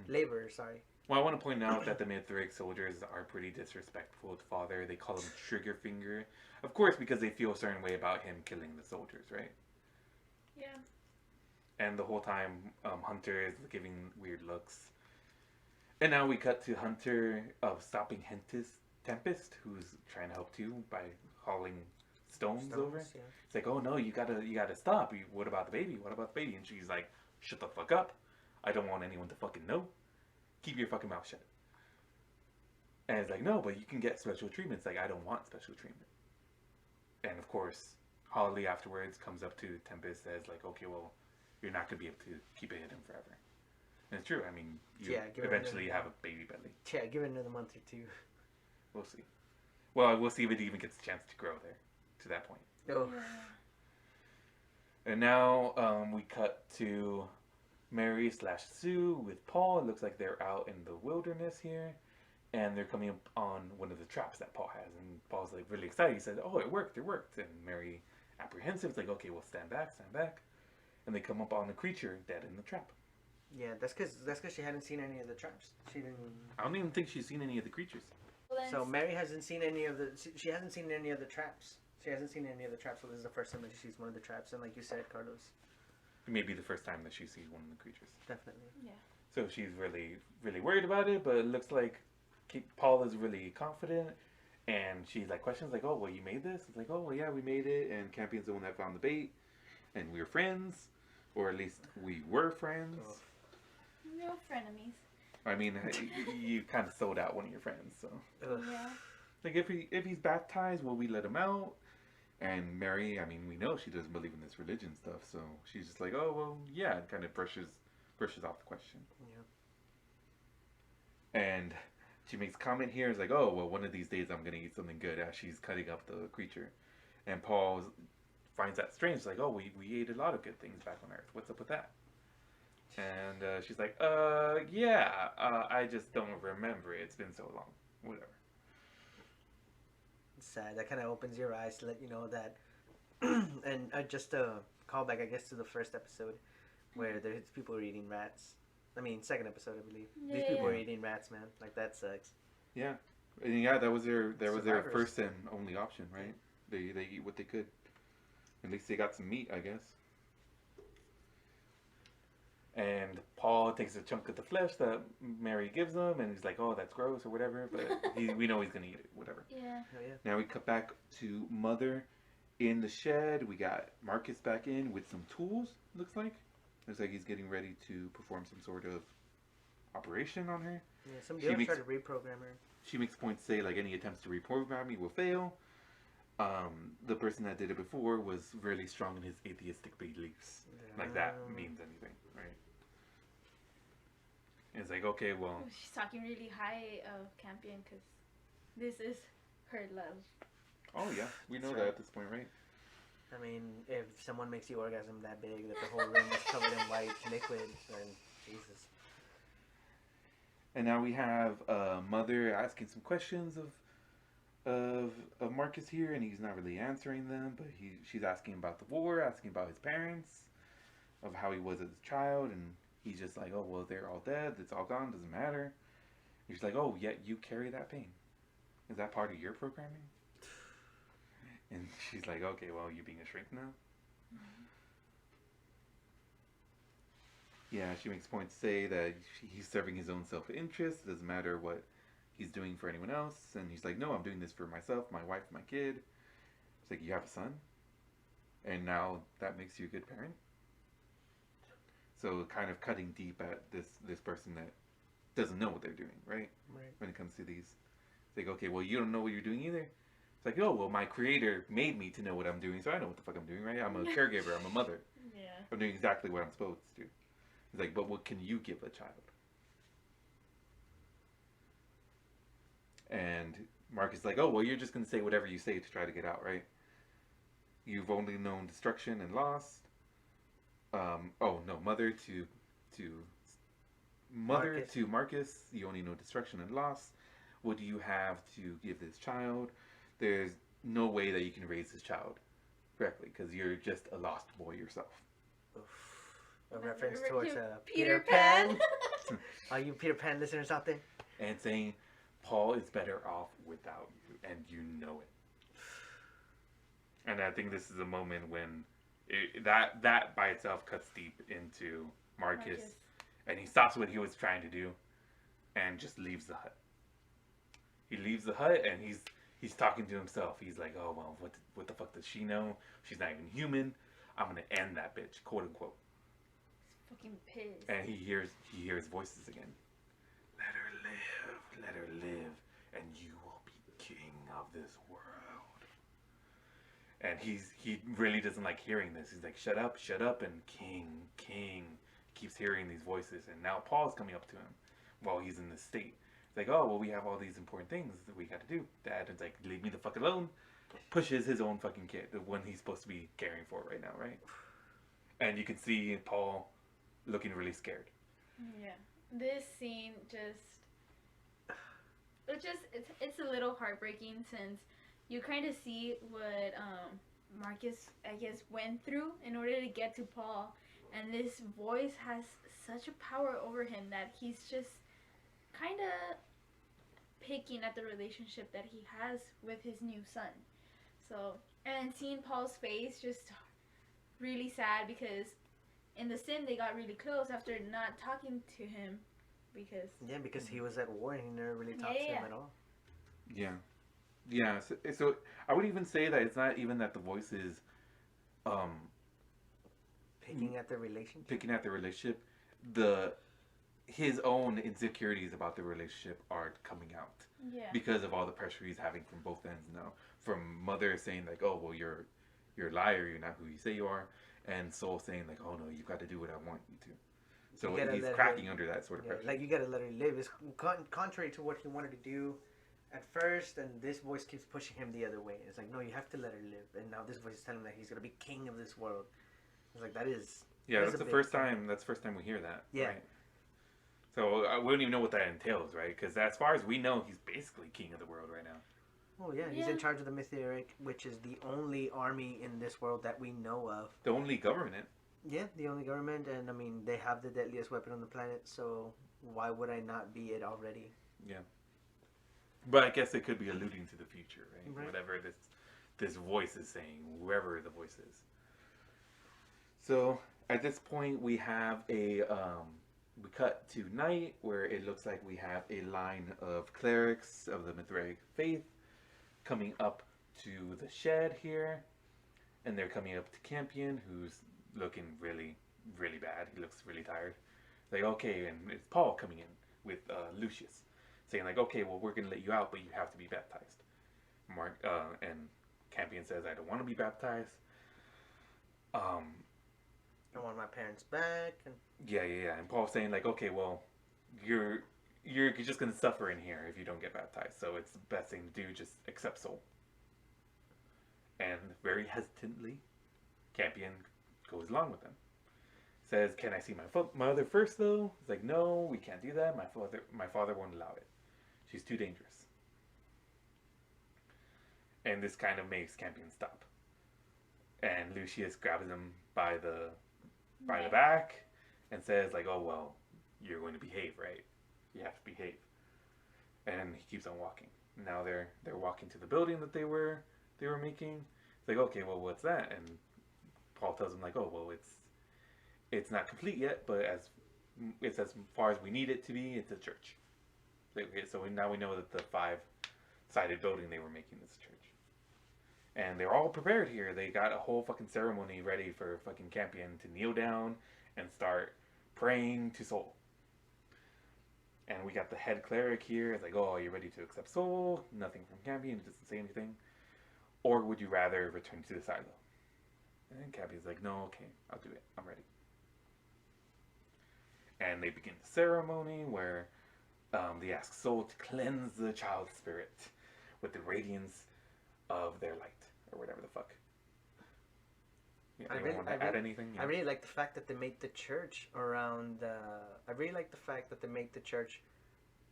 labor. Sorry. Well, I want to point out that the Mithraic soldiers are pretty disrespectful to Father. They call him Trigger Finger, of course, because they feel a certain way about him killing the soldiers, right? yeah. And the whole time, Hunter is giving weird looks. And now we cut to Hunter stopping Tempest, who's trying to help too by hauling stones over. Yeah. It's like, oh no, you gotta stop. What about the baby? What about the baby? And she's like, shut the fuck up. I don't want anyone to fucking know. Keep your fucking mouth shut. And it's like, no, but you can get special treatment. It's like, I don't want special treatment. And of course, Holly afterwards comes up to Tempest, says like, okay, well, you're not gonna be able to keep it hidden forever. And it's true. I mean, you eventually have a baby belly. Yeah, give it another month or two. We'll see. Well, we'll see if it even gets a chance to grow there, to that point. Oh. Yeah. And now we cut to Mary/Sue with Paul. It looks like they're out in the wilderness here, and they're coming up on one of the traps that Paul has. And Paul's like really excited. He says, "Oh, it worked! It worked!" And Mary, apprehensive, is like, "Okay, well, stand back." And they come up on a creature dead in the trap. Yeah, that's because she hadn't seen any of the traps. She didn't. I don't even think she's seen any of the creatures. So Mary hasn't seen any of the. She hasn't seen any of the traps. She hasn't seen any of the traps. So this is the first time that she sees one of the traps. And like you said, Carlos, It may be the first time that she sees one of the creatures. definitely. Yeah. So she's really, really worried about it, but it looks like Paul is really confident, and she's like questions like, "Oh, well, you made this?" It's like, "Oh, well, yeah, we made it, and Campion's the one that found the bait, and we were friends, or at least we were friends." Oh. No frenemies. I mean, you kind of sold out one of your friends, so Ugh. Yeah. like if he's baptized, will we let him out? And Mary, I mean, we know she doesn't believe in this religion stuff, so she's just like, "Oh, well, yeah," and kind of brushes off the question. Yeah. And she makes a comment here, is like, "Oh, well, one of these days I'm gonna eat something good," as she's cutting up the creature. And Paul finds that strange. Like, "Oh, we ate a lot of good things back on Earth. What's up with that?" And she's like, yeah, I just don't remember it. It's been so long. Whatever." It's sad. That kind of opens your eyes to let you know that. And just a callback, I guess, to the first episode where there's people were eating rats. I mean, second episode, I believe. These people were eating rats, man. Like, that sucks. Yeah, and yeah, that was their Survivors. first and only option, right? They eat what they could. At least they got some meat, I guess. And Paul takes a chunk of the flesh that Mary gives him, and he's like, "Oh, that's gross," or whatever. But we know he's gonna eat it, whatever. Yeah. Oh, yeah. Now we cut back to Mother in the shed. We got Marcus back in with some tools. Looks like he's getting ready to perform some sort of operation on her. Yeah, some She girls makes- try to reprogram her. She makes points to say like any attempts to reprogram me will fail. The person that did it before was really strong in his atheistic beliefs. Like that means anything, right? It's like, okay, well, She's talking really high of Campion because this is her love. oh yeah, we know That's that right. at this point, right? I mean, if someone makes you orgasm that big that the whole room is covered in white liquid, then Jesus. And now we have Mother asking some questions of Marcus here, and he's not really answering them, but she's asking about the war, asking about his parents, of how he was as a child, and he's just like, "Oh, well, they're all dead, it's all gone, doesn't matter." And she's like, "Oh, yet you carry that pain. Is that part of your programming?" And she's like, "Okay, well, you being a shrink now?" Yeah, she makes point to say that he's serving his own self-interest. It doesn't matter what he's doing for anyone else. And he's like, no, I'm doing this for myself, my wife, my kid. It's like, you have a son? And now that makes you a good parent? So kind of cutting deep at this person that doesn't know what they're doing, right? Right. When it comes to these. It's like, okay, well, you don't know what you're doing either. It's like, oh, well, my creator made me to know what I'm doing, so I know what the fuck I'm doing, right? I'm a caregiver, I'm a mother. Yeah. I'm doing exactly what I'm supposed to. It's like, but what can you give a child? And Mark is like, oh, well, you're just going to say whatever you say to try to get out, right? You've only known destruction and loss. Oh, no, mother to Marcus. Marcus, you only know destruction and loss. What do you have to give this child? There's no way that you can raise this child correctly because you're just a lost boy yourself. Oof. A reference Remember towards Peter Peter Pan. Pan? All you Peter Pan listeners out there? And saying, Paul is better off without you, and you know it. And I think this is a moment when that by itself cuts deep into Marcus, and he stops what he was trying to do, and just leaves the hut. He leaves the hut, and he's talking to himself. He's like, oh well, what the fuck does she know? She's not even human. I'm gonna end that bitch, quote unquote. He's fucking pissed. And he hears voices again. Let her live, and you will be king of this world. And he really doesn't like hearing this. He's like, shut up, and king. Keeps hearing these voices, and now Paul's coming up to him while he's in this state. It's like, oh, well, we have all these important things that we got to do. Dad is like, leave me the fuck alone. Pushes his own fucking kid, the one he's supposed to be caring for right now, right? And you can see Paul looking really scared. Yeah, this scene it's a little heartbreaking since you kind of see what Marcus, I guess, went through in order to get to Paul, and this voice has such a power over him that he's just kind of picking at the relationship that he has with his new son. So, and seeing Paul's face, just really sad because in the sim they got really close after not talking to him because he was at war and he never really talked to him at all. Yeah. So I would even say that it's not even that the voice is picking at the relationship. His own insecurities about the relationship are coming out. Yeah. Because of all the pressure he's having from both ends now. From mother saying like, oh well, you're a liar, you're not who you say you are, and Soul saying like, oh no, you've got to do what I want you to. So he's cracking under that sort of pressure. Like, you gotta let her live. It's contrary to what he wanted to do at first, and this voice keeps pushing him the other way. It's like, no, you have to let her live. And now this voice is telling him that he's gonna be king of this world. It's like, that is... Yeah, that's the first time we hear that. Yeah. Right? So we don't even know what that entails, right? Because as far as we know, he's basically king of the world right now. Oh yeah, he's in charge of the Meteoric, which is the only army in this world that we know of. The only government. Yeah, the only government, and I mean, they have the deadliest weapon on the planet, so why would I not be it already? Yeah. But I guess it could be alluding to the future, right? Right. Whatever this voice is saying, whoever the voice is. So at this point, we have we cut to night, where it looks like we have a line of clerics of the Mithric faith coming up to the shed here, and they're coming up to Campion, who's looking really, really bad. He looks really tired. Like, okay, and it's Paul coming in with Lucius, saying like, okay, well, we're gonna let you out, but you have to be baptized. And Campion says, I don't want to be baptized. I want my parents back. And Yeah. And Paul's saying like, okay, well, you're just gonna suffer in here if you don't get baptized. So it's the best thing to do. Just accept Soul. And very hesitantly, Campion goes along with him. Says, can I see my mother first though? He's like, no, we can't do that. My father won't allow it. She's too dangerous. And this kind of makes Campion stop. And Lucius grabs him by the back and says like, oh well, you're going to behave, right? You have to behave. And he keeps on walking. Now they're walking to the building that they were making. It's like, okay, well, what's that? And Paul tells him like, oh well, it's not complete yet, but it's as far as we need it to be. It's a church. Okay, so now we know that the 5-sided building they were making is a church. And they're all prepared here. They got a whole fucking ceremony ready for fucking Campion to kneel down and start praying to Soul. And we got the head cleric here. It's like, oh, are you ready to accept Soul? Nothing from Campion. It doesn't say anything. Or would you rather return to the silo? And Campion's like, no, okay, I'll do it. I'm ready. And they begin the ceremony where they ask Soul to cleanse the child's spirit with the radiance of their light, or whatever the fuck. Yeah, anyone want to add anything? Yeah. I really like the fact that they made the church around. I really like the fact that they made the church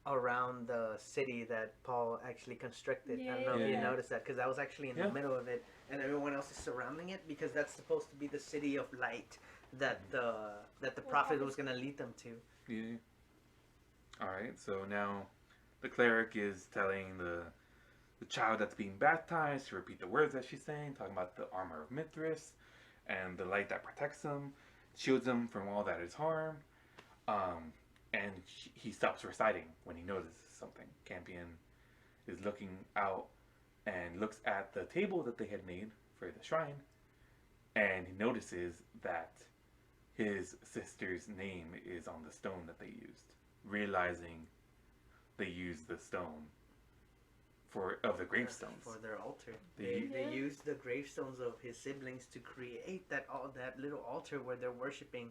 around the city that Paul actually constructed. I don't know if you noticed that, because I was actually in the middle of it, and everyone else is surrounding it, because that's supposed to be the city of light that the prophet was going to lead them to. Yeah. All right. So now the cleric is telling the child that's being baptized to repeat the words that she's saying, talking about the armor of Mithras and the light that protects him, shields him from all that is harm. And he stops reciting when he notices something. Campion is looking out and looks at the table that they had made for the shrine, and he notices that his sister's name is on the stone that they used, realizing they used the stone of the gravestones for their altar. They used the gravestones of his siblings to create that little altar where they're worshiping.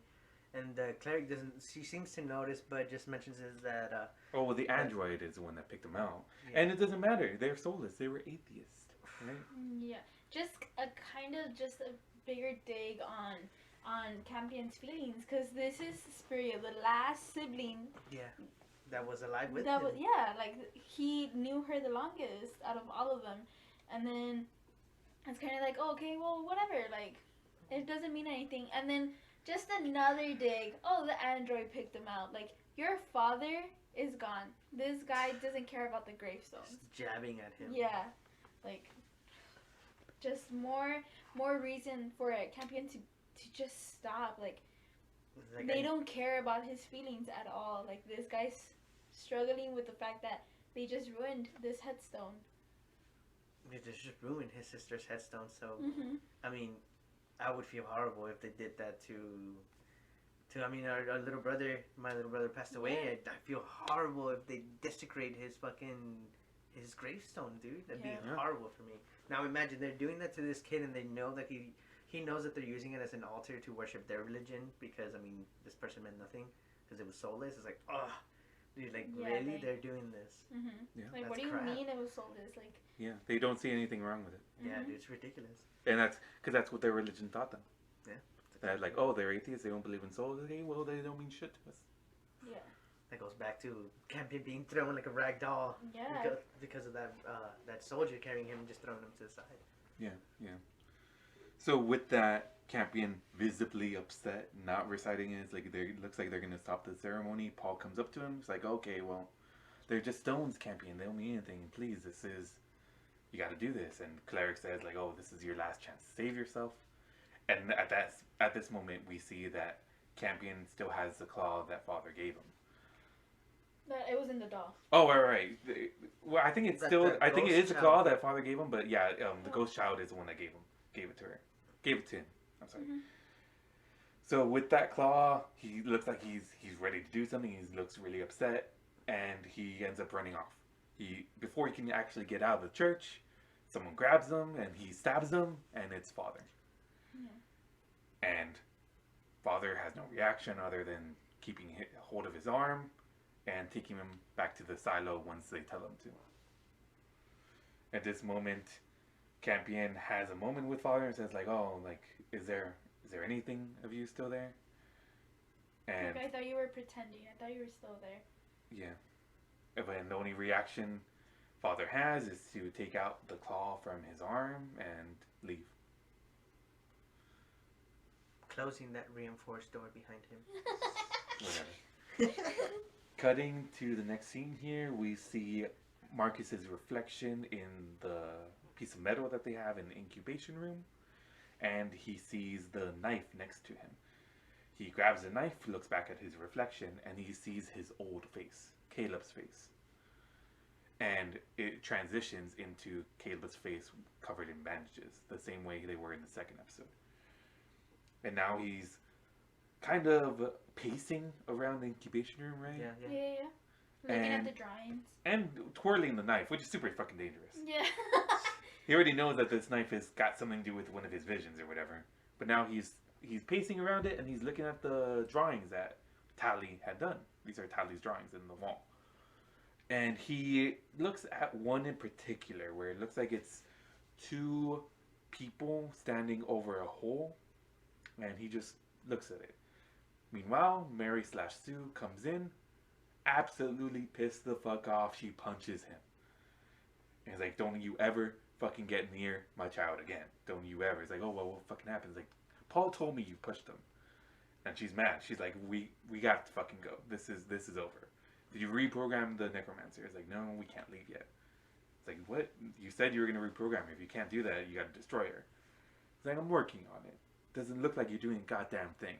And the cleric she seems to notice, but just mentions is that... the android is the one that picked them out. Yeah. And it doesn't matter. They're soulless. They were atheists. Right? Yeah. Just a bigger dig on Campion's feelings. Because this is Spiria, the last sibling. Yeah. That was alive with him. He knew her the longest out of all of them. And then it's kind of like, oh, okay, well, whatever. Like, it doesn't mean anything. And then... just another dig. Oh, the android picked him out. Like, your father is gone. This guy doesn't care about the gravestones. Just jabbing at him. Yeah. Like, just more reason for Campion to just stop. Like they don't care about his feelings at all. Like, this guy's struggling with the fact that they just ruined this headstone. They just ruined his sister's headstone, so... I mean... I would feel horrible if they did that to I mean, our little brother, my little brother passed away. I feel horrible if they desecrate his gravestone, dude. That'd be horrible for me. Now imagine they're doing that to this kid, and they know that he knows that they're using it as an altar to worship their religion, because, I mean, this person meant nothing, because it was soulless. It's like, oh, dude, like, really? They're doing this? Yeah. Like, what do you mean it was soulless? Like, yeah, they don't see anything wrong with it. Yeah, dude, it's ridiculous. And that's because that's what their religion taught them. Yeah. That, like, oh, they're atheists, they don't believe in souls. Okay, well, they don't mean shit to us. Yeah. That goes back to Campion being thrown like a rag doll. Yeah. Because of that soldier carrying him and just throwing him to the side. Yeah, yeah. So with that, Campion visibly upset, not reciting it. It's like it looks like they're gonna stop the ceremony. Paul comes up to him. He's like, okay, well, they're just stones, Campion. They don't mean anything. Please, you got to do this. And cleric says, like, oh, this is your last chance to save yourself. And at this moment, we see that Campion still has the claw that Father gave him. That it was in the doll. Oh, right. Well, I think it's still. I think it is the claw that Father gave him, but yeah, the ghost child is the one that gave it to her. Gave it to him. I'm sorry. So with that claw, he looks like he's ready to do something. He looks really upset, and he ends up running off. Before he can actually get out of the church, someone grabs him and he stabs him, and it's Father. Yeah. And Father has no reaction other than keeping hold of his arm and taking him back to the silo once they tell him to. At this moment, Campion has a moment with Father and says, like, oh, like, is there anything of you still there? And like, I thought you were pretending. I thought you were still there. Yeah. And the only reaction Father has is to take out the claw from his arm and leave. Closing that reinforced door behind him. Whatever. Cutting to the next scene here, we see Marcus's reflection in the piece of metal that they have in the incubation room, and he sees the knife next to him. He grabs a knife, looks back at his reflection, and he sees his old face, Caleb's face. And it transitions into Caleb's face covered in bandages, the same way they were in the second episode. And now he's kind of pacing around the incubation room, right? Yeah. Looking at the drawings. And twirling the knife, which is super fucking dangerous. Yeah. He already knows that this knife has got something to do with one of his visions or whatever. But now he's pacing around it and he's looking at the drawings that Tally had done. These are Tally's drawings in the wall. And he looks at one in particular where it looks like it's two people standing over a hole. And he just looks at it. Meanwhile, Mary/Sue comes in, absolutely pissed the fuck off. She punches him. And he's like, don't you ever fucking get near my child again. Don't you ever. It's like, oh, well, what fucking happens? Like, Paul told me you pushed him. And she's mad. She's like, we got to fucking go. This is over. Did you reprogram the necromancer? It's like, no, we can't leave yet. It's like, what? You said you were going to reprogram her. If you can't do that, you got to destroy her. It's like, I'm working on it. Doesn't look like you're doing a goddamn thing.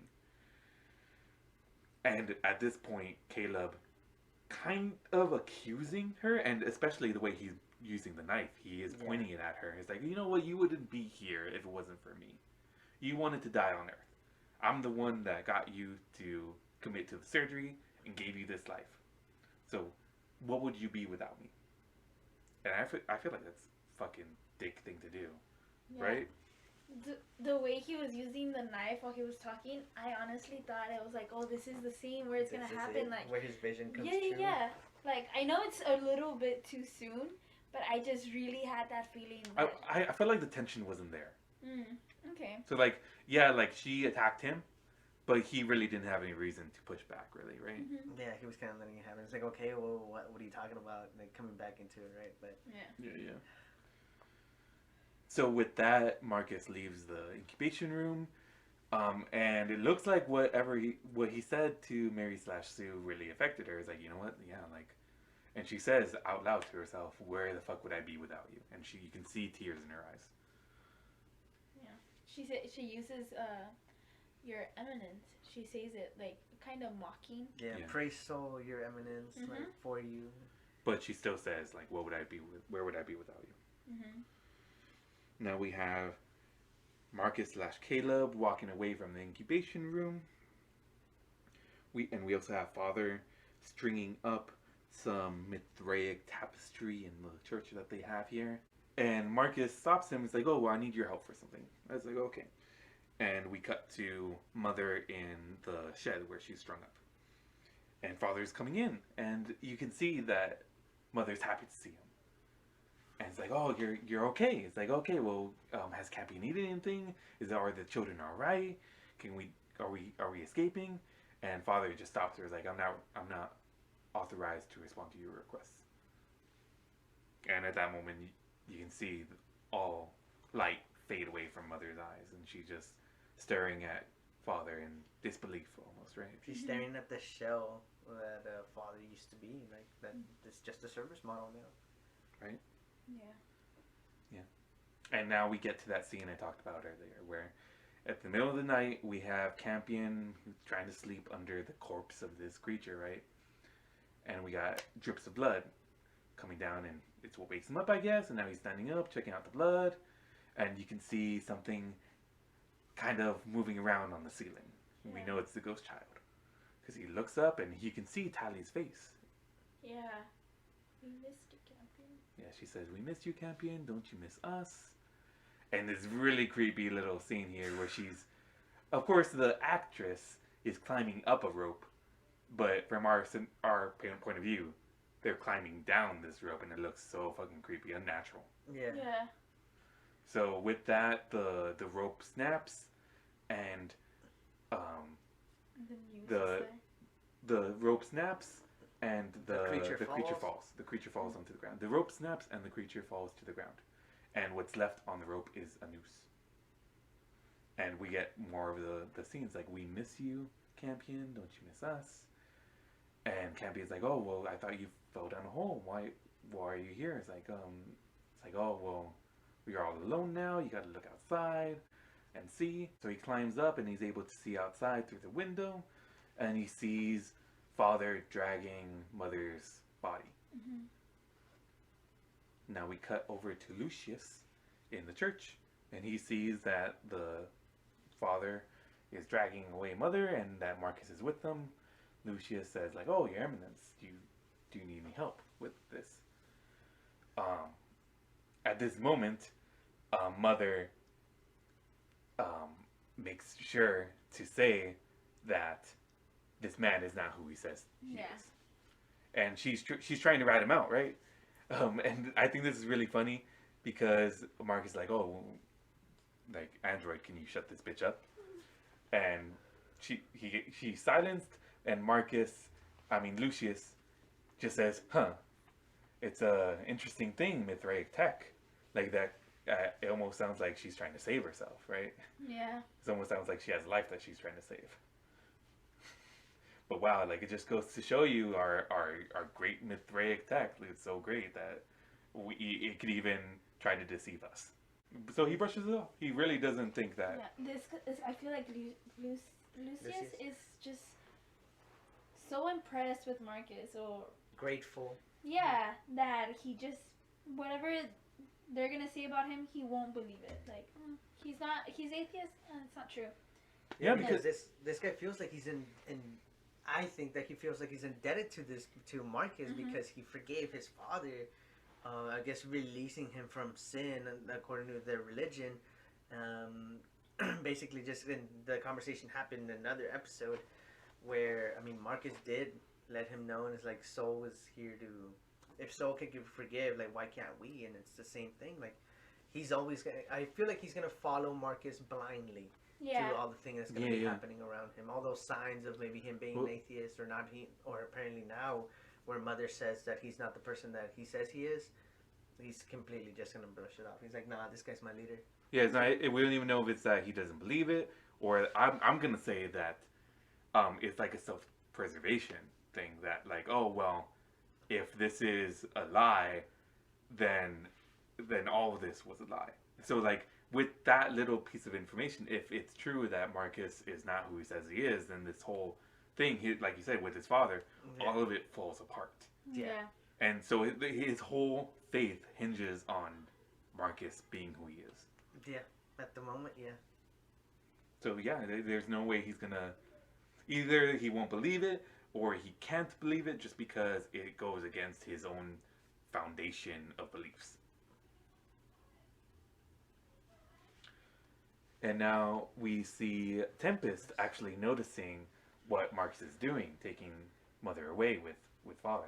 And at this point, Caleb kind of accusing her, and especially the way he's using the knife. He is pointing it at her. He's like, you know what? You wouldn't be here if it wasn't for me. You wanted to die on Earth. I'm the one that got you to commit to the surgery and gave you this life. So, what would you be without me? And I feel like that's a fucking dick thing to do, right? The way he was using the knife while he was talking, I honestly thought it was like, oh, this is the scene where it's gonna happen, like where his vision comes true. true. Yeah. Like, I know it's a little bit too soon, but I just really had that feeling. That... I felt like the tension wasn't there. Okay. So like, yeah, like she attacked him, but he really didn't have any reason to push back, really, right? Yeah, he was kind of letting it happen. It's like, okay, well, what are you talking about? Like coming back into it, right? But yeah. So with that, Marcus leaves the incubation room, and it looks like what he said to Mary/Sue really affected her. Is like, you know what? Yeah, like, and she says out loud to herself, "Where the fuck would I be without you?" And you can see tears in her eyes. Yeah, she uses your eminence. She says it like kind of mocking. Yeah. Praise so your eminence, like for you. But she still says like, "Where would I be without you?" Now we have Marcus/Caleb walking away from the incubation room. We also have Father stringing up some Mithraic tapestry in the church that they have here. And Marcus stops him. He's like, "Oh, well, I need your help for something." I was like, "Okay." And we cut to Mother in the shed where she's strung up. And Father's coming in, and you can see that Mother's happy to see him. And it's like, "Oh, you're okay." It's like, "Okay, well, has Cappy needed anything? Are the children all right? Are we escaping?" And Father just stops her. He's like, "I'm not authorized to respond to your requests." And at that moment, you can see all light fade away from Mother's eyes, and she's just staring at Father in disbelief, almost, right? She's staring at the shell that Father used to be, like that. It's just a service model now, right? Yeah. And now we get to that scene I talked about earlier, where at the middle of the night we have Campion trying to sleep under the corpse of this creature, right? And we got drips of blood coming down, and it's what wakes him up, I guess. And now he's standing up, checking out the blood, and you can see something kind of moving around on the ceiling. Yeah. We know it's the ghost child because he looks up and you can see Tally's face. Yeah, we missed you, Campion. Yeah, she says, "We missed you, Campion. Don't you miss us?" And this really creepy little scene here where of course, the actress is climbing up a rope, but from our point of view, they're climbing down this rope, and it looks so fucking creepy, unnatural. Yeah. So with that, the rope snaps, and the rope snaps, and the creature falls. The creature falls onto the ground. The rope snaps, and the creature falls to the ground. And what's left on the rope is a noose. And we get more of the scenes like, "We miss you, Campion. Don't you miss us?" And Campion's like, "Oh, well, I thought you fell down a hole. Why are you here?" It's like, "Oh, well, we are all alone now. You got to look outside." and see. So he climbs up and he's able to see outside through the window, and he sees father dragging mother's body. Mm-hmm. Now we cut over to Lucius in the church, and he sees that the father is dragging away mother and that Marcus is with them. Lucius says like, "Oh, Your Eminence, do you need any help with this?" At this moment, mother makes sure to say that this man is not who he says he is, and she's trying to rat him out, right? And I think this is really funny because Marcus is like, "Oh, like Android, can you shut this bitch up?" And she's silenced, and Lucius just says, "Huh, it's a interesting thing, Mithraic tech, like that." It almost sounds like she's trying to save herself, right? Yeah. It almost sounds like she has a life that she's trying to save. But wow, like it just goes to show you our great Mithraic tech. It's so great that it could even try to deceive us. So he brushes it off. He really doesn't think that. Yeah. I feel like Lucius is just so impressed with Marcus, or grateful. yeah, that he just whatever they're gonna say about him, he won't believe it. Like he's atheist. It's not true. Yeah, because this guy feels like he's in. I think that he feels like he's indebted to Marcus because he forgave his father. I guess releasing him from sin according to their religion. Basically, just in the conversation happened in another episode where Marcus did let him know, and it's like Soul is here to. If Soul can forgive, like why can't we? And it's the same thing. Like he's always gonna. I feel like he's gonna follow Marcus blindly. Yeah. To all the things that's going to be happening around him. All those signs of maybe him being an atheist or not, or apparently now, where Mother says that he's not the person that he says he is, he's completely just going to brush it off. He's like, nah, this guy's my leader. Yeah, it's not, we don't even know if it's that he doesn't believe it, or I'm going to say that it's like a self-preservation thing, that like, oh, well, if this is a lie, then all of this was a lie. So like, with that little piece of information, if it's true that Marcus is not who he says he is, then this whole thing, like you said, with his father, all of it falls apart. Yeah. And so his whole faith hinges on Marcus being who he is. Yeah, at the moment, yeah. So yeah, there's no way he's gonna, either he won't believe it, or he can't believe it just because it goes against his own foundation of beliefs. And now we see Tempest actually noticing what Marcus is doing, taking Mother away with Father.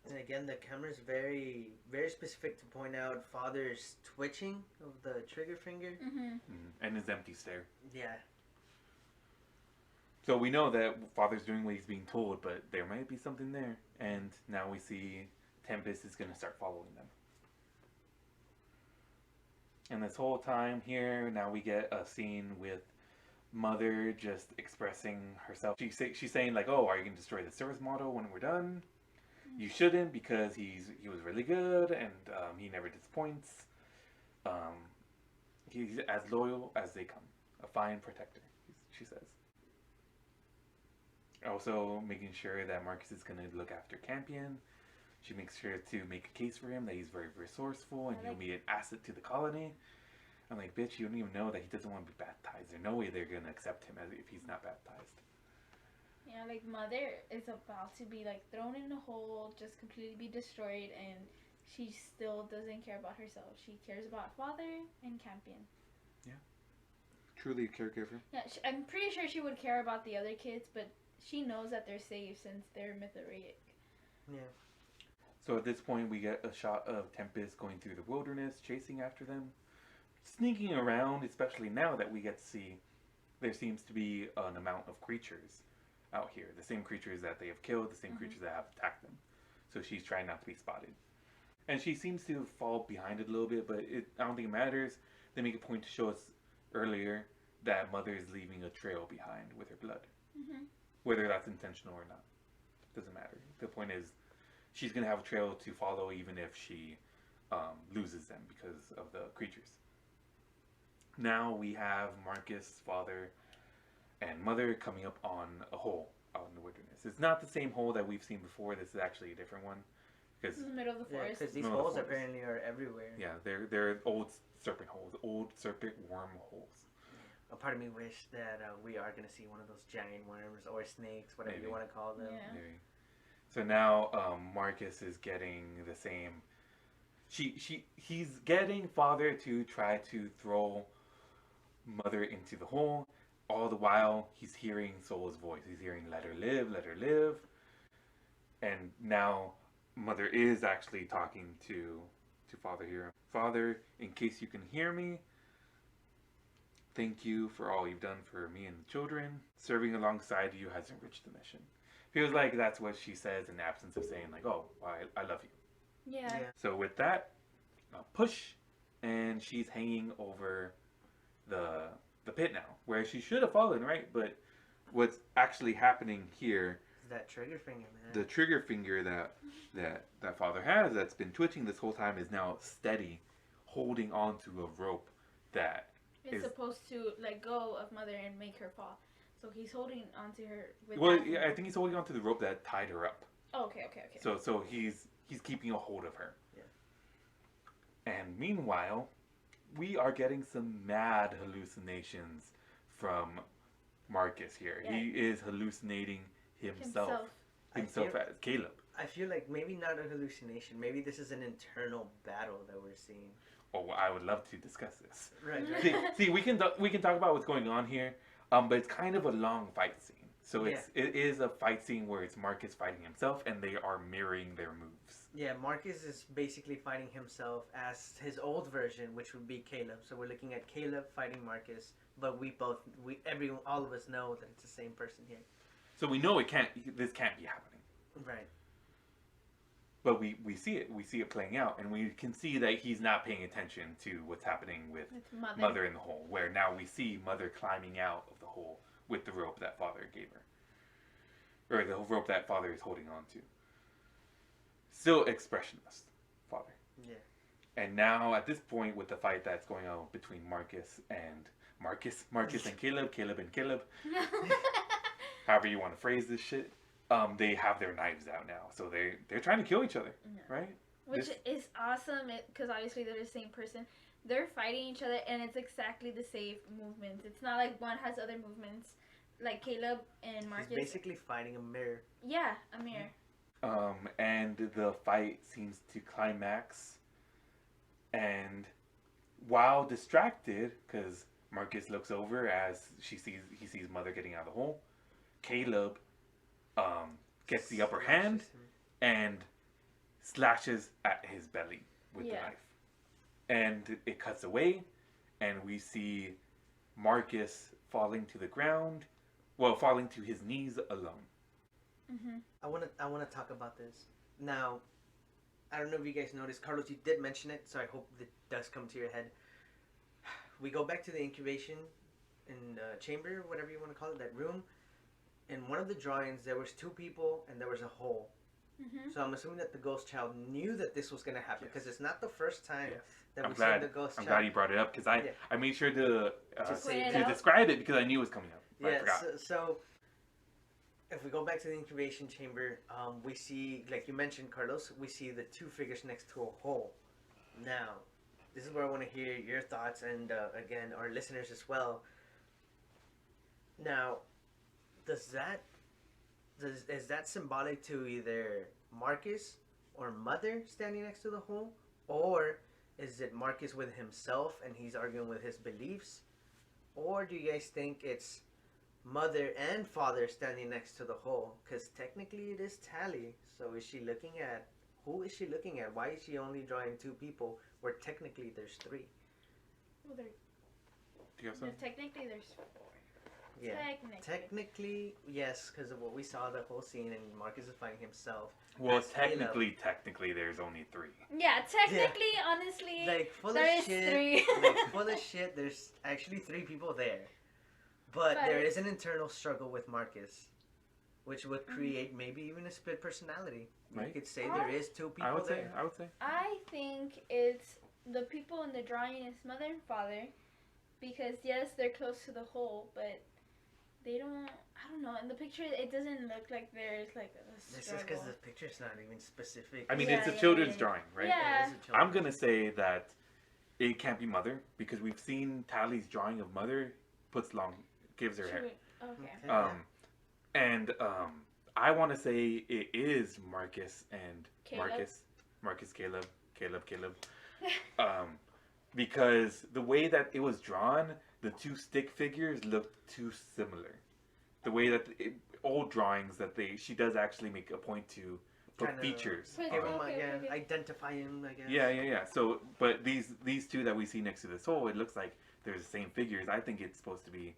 And again, the camera's very, very specific to point out Father's twitching of the trigger finger. And his empty stare. Yeah. So we know that Father's doing what he's being told, but there might be something there. And now we see Tempest is going to start following them. And this whole time here, now we get a scene with Mother just expressing herself. She's saying like, "Oh, are you going to destroy the service model when we're done? You shouldn't, because he was really good and he never disappoints. He's as loyal as they come. A fine protector," she says. Also making sure that Marcus is going to look after Campion. She makes sure to make a case for him that he's very resourceful and he'll be an asset to the colony. I'm like, bitch, you don't even know that he doesn't want to be baptized. There's no way they're going to accept him if he's not baptized. Yeah, like Mother is about to be like thrown in a hole, just completely be destroyed, and she still doesn't care about herself. She cares about Father and Campion. Yeah. Truly a caregiver. Yeah, I'm pretty sure she would care about the other kids, but she knows that they're safe since they're Mithraic. Yeah. So at this point, we get a shot of Tempest going through the wilderness, chasing after them, sneaking around, especially now that we get to see there seems to be an amount of creatures out here. The same creatures that they have killed, the same creatures that have attacked them. So she's trying not to be spotted. And she seems to fall behind it a little bit, but I don't think it matters. They make a point to show us earlier that Mother is leaving a trail behind with her blood. Whether that's intentional or not, doesn't matter. The point is, she's going to have a trail to follow even if she loses them because of the creatures. Now we have Marcus, father, and mother coming up on a hole out in the wilderness. It's not the same hole that we've seen before. This is actually a different one. This is the middle of the forest. Because these Middle of the holes forest. apparently are everywhere. Yeah, they're old serpent holes, old serpent worm holes. A part of me wish that we are going to see one of those giant worms or snakes, whatever Maybe. you want to call them. Yeah. Maybe. So now Marcus is getting the same. He's getting father to try to throw mother into the hole. All the while, he's hearing Soul's voice. He's hearing "Let her live, let her live." And now, mother is actually talking to father here. Father, in case you can hear me, thank you for all you've done for me and the children. Serving alongside you has enriched the mission. Feels like that's what she says in the absence of saying like, "Oh, I love you." Yeah. So with that, push, and she's hanging over the pit now, where she should have fallen, right? But what's actually happening here, It's that trigger finger, man. the trigger finger that father has that's been twitching this whole time is now steady, holding onto a rope that It's is. supposed to let go of mother and make her fall. So he's holding onto her with Well, that. yeah, I think he's holding onto the rope that tied her up. Oh, okay. So he's keeping a hold of her. Yeah. And meanwhile, we are getting some mad hallucinations from Marcus here. Yeah. He is hallucinating himself I as Caleb. I feel like maybe not a hallucination. Maybe this is an internal battle that we're seeing. Oh, I would love to discuss this. Right. See, we can talk about what's going on here, but it's kind of a long fight scene. So it is a fight scene where it's Marcus fighting himself, and they are mirroring their moves. Yeah, Marcus is basically fighting himself as his old version, which would be Caleb. So we're looking at Caleb fighting Marcus, but all of us know that it's the same person here. So we know this can't be happening. Right. But we see it playing out, and we can see that he's not paying attention to what's happening with mother in the hole, where now we see mother climbing out of the hole with the rope that father gave her. Or the rope that father is holding on to. Still expressionless, father. Yeah. And now at this point with the fight that's going on between Marcus and Caleb and Caleb, however you want to phrase this shit, they have their knives out now. So they're trying to kill each other, right? Which is awesome, because obviously they're the same person. They're fighting each other, and it's exactly the same movements. It's not like one has other movements, like Caleb and Marcus. He's basically fighting a mirror. Yeah, a mirror. And the fight seems to climax. And while distracted, because Marcus looks over as he sees mother getting out of the hole, Caleb gets the upper hand and slashes at his belly with the knife. And it cuts away, and we see Marcus falling to the ground, falling to his knees alone. Mm-hmm. I want to talk about this now. I don't know if you guys noticed, Carlos, you did mention it, so I hope it does come to your head. We go back to the incubation chamber, whatever you want to call it, that room. In one of the drawings, there was two people and there was a hole. Mm-hmm. So I'm assuming that the ghost child knew that this was going to happen, because it's not the first time that I'm we've seen the ghost child. I'm glad you brought it up, because I made sure to describe it because I knew it was coming up. I forgot. So if we go back to the incubation chamber, we see, like you mentioned, Carlos, we see the two figures next to a hole. Now, this is where I want to hear your thoughts, and again, our listeners as well. Now, is that symbolic to either Marcus or mother standing next to the hole, or is it Marcus with himself and he's arguing with his beliefs, or do you guys think it's mother and father standing next to the hole? Because technically it is Tally. So who is she looking at? Why is she only drawing two people where technically there's three? Well, Do you have something? technically there's four. Yeah. Technically, yes, because of what we saw the whole scene, and Marcus is fighting himself. Well, technically, there's only three. Yeah, technically, honestly, like full there of is shit. three. Like full of shit. There's actually three people there, but there is an internal struggle with Marcus, which would create maybe even a split personality. Right. You could say there is two people I would there. say. I think it's the people in the drawing is mother and father, because yes, they're close to the hole, but they don't. I don't know. In the picture, it doesn't look like there's like a This struggle. is because the picture's not even specific. I mean, Yeah, it's a yeah, children's yeah. drawing, right? Yeah. It is a I'm children's. gonna say that it can't be Mother because we've seen Tally's drawing of Mother gives her hair. Okay. Okay. And I want to say it is Marcus and Caleb? Marcus, Caleb. Because the way that it was drawn, the two stick figures look too similar. The way that old drawings that she does actually make a point to put Kinda features. Put- on Give it. him, Okay. identify him, I guess. Yeah. So, but these two that we see next to the soul, it looks like they're the same figures. I think it's supposed to be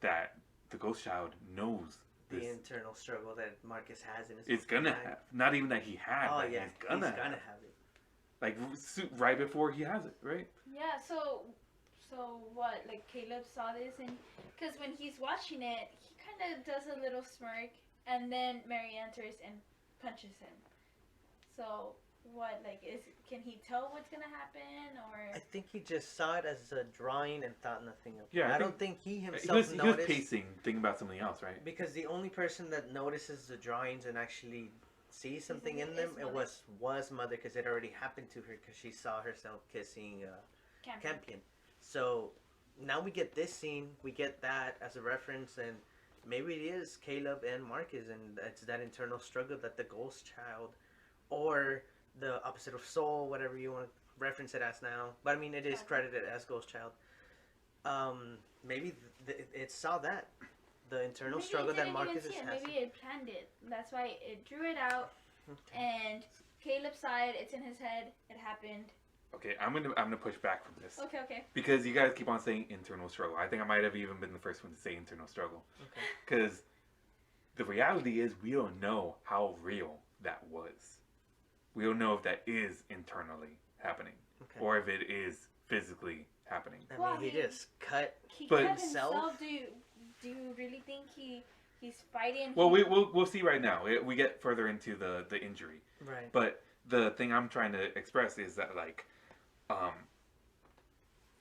that the ghost child knows The this. internal struggle that Marcus has in his It's gonna mind. have, not even that he had, Oh but yeah, he's gonna have. have it. Like right before he has it, right? Yeah. So what? Like Caleb saw this, and because when he's watching it, he kind of does a little smirk, and then Mary enters and punches him. So what? Like, can he tell what's gonna happen, I or? think he just saw it as a drawing and thought nothing of it. Yeah, I I don't think he He himself was noticed. pacing, thinking about something else, right? Because the only person that notices the drawings and actually sees something in Is them, Mother. it was Mother, because it already happened to her, because she saw herself kissing Campion. So now we get this scene, we get that as a reference, and maybe it is Caleb and Marcus, and it's that internal struggle that the ghost child, or the opposite of soul, whatever you want to reference it as now. But I mean, it is credited as ghost child. Maybe it saw that. The internal Maybe struggle it that didn't Marcus even is see it. having. Maybe it planned it. That's why it drew it out, Okay. and Caleb saw it. It's in his head. It happened. Okay, I'm gonna push back from this Okay. because you guys keep on saying internal struggle. I think I might have even been the first one to say internal struggle Okay. because the reality is we don't know how real that was. We don't know if that is internally happening Okay. or if it is physically happening. I Well, mean, he just cut. He But- cut himself. Do you really think he's fighting? Well, we'll see right now. We get further into the injury, Right. but the thing I'm trying to express is that like,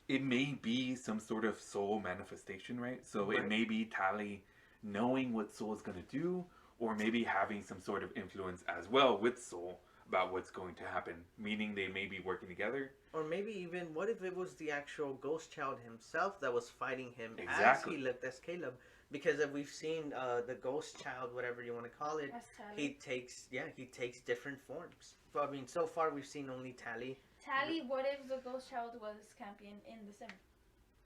it may be some sort of soul manifestation, right? So Right. it may be Tally knowing what Soul is going to do, or maybe having some sort of influence as well with Soul about what's going to happen, meaning they may be working together. Or maybe even, what if it was the actual ghost child himself that was fighting him Exactly. as he looked as Caleb? Because if we've seen the ghost child, whatever you want to call it, That's Tally. he takes different forms. But I mean, so far we've seen only Tally. Tally, what if the ghost child was Campion in the sim?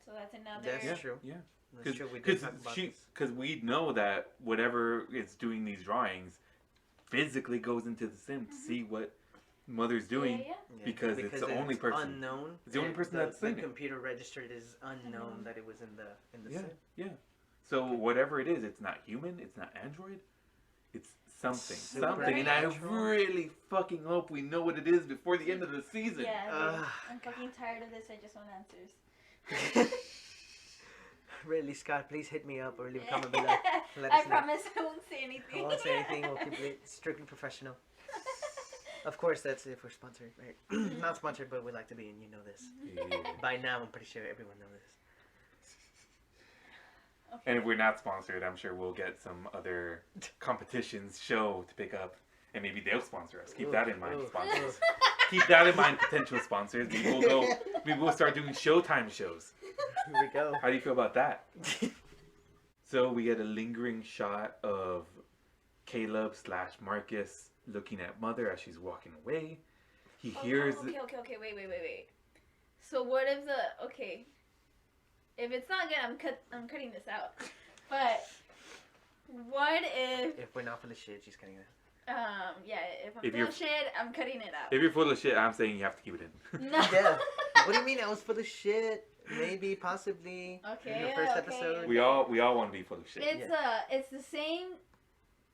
So that's another. That's true. Yeah. That's true. We did talk about this. Because we know that whatever is doing these drawings physically goes into the sim to see what Mother's doing. Yeah. Yeah, because it's the only person. unknown. It's the only person that's the seen it. computer registered is unknown Unknown. that it was in the Yeah. sim. Yeah. So whatever it is, it's not human, it's not android, it's something. Something. And I Supernatural. really fucking hope we know what it is before the end of the season. Yeah. Ugh. I'm fucking tired of this. I just want answers. Really, Scott, please hit me up or leave a comment below. Let I us know. promise I won't say I anything. won't say anything. We'll keep it strictly professional. Of course, that's if we're sponsored, right? Not sponsored, but we like to be, and you know this. Yeah. By now, I'm pretty sure everyone knows this. Okay. And if we're not sponsored, I'm sure we'll get some other competitions show to pick up, and maybe they'll sponsor us. Keep that in mind, Ooh. sponsors. Keep that in mind, potential sponsors. Maybe we'll start doing Showtime shows. Here we go. How do you feel about that? So we get a lingering shot of Caleb / Marcus looking at Mother as she's walking away. He hears. Okay. Wait. So what if if it's not good, I'm cutting this out. But what if If we're not full of shit, she's cutting it. if I'm If full you're- of shit, I'm cutting it out. If you're full of shit, I'm saying you have to keep it in. No. Yeah. What do you mean I was full of shit? Maybe, possibly. Okay. In the first okay. episode. We all want to be full of shit. It's the same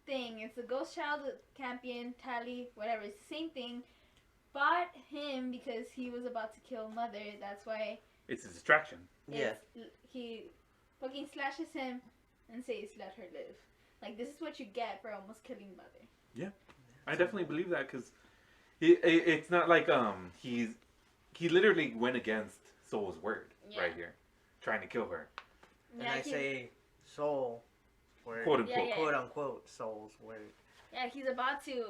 thing. It's the ghost child with Campion, Tally, whatever. It's the same thing. Bought him because he was about to kill Mother. That's why It's a distraction. Yeah. he fucking slashes him and says, "Let her live." Like, this is what you get for almost killing Mother. I definitely believe that because it's not like he literally went against Soul's word Yeah. right here. trying to kill her. And I say soul word. Quote unquote. Yeah. Quote unquote soul's word. Yeah, he's about to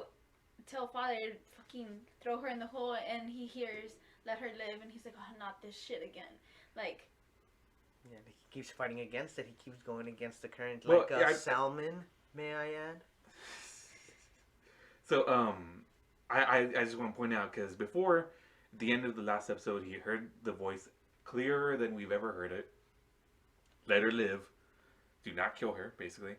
tell father to fucking throw her in the hole, and he hears let her live, and he's like, oh, not this shit again. Like, yeah, he keeps fighting against it. He keeps going against the current, Well, like salmon. May I add? So I just want to point out, because before the end of the last episode, he heard the voice clearer than we've ever heard it. Let her live. Do not kill her, basically.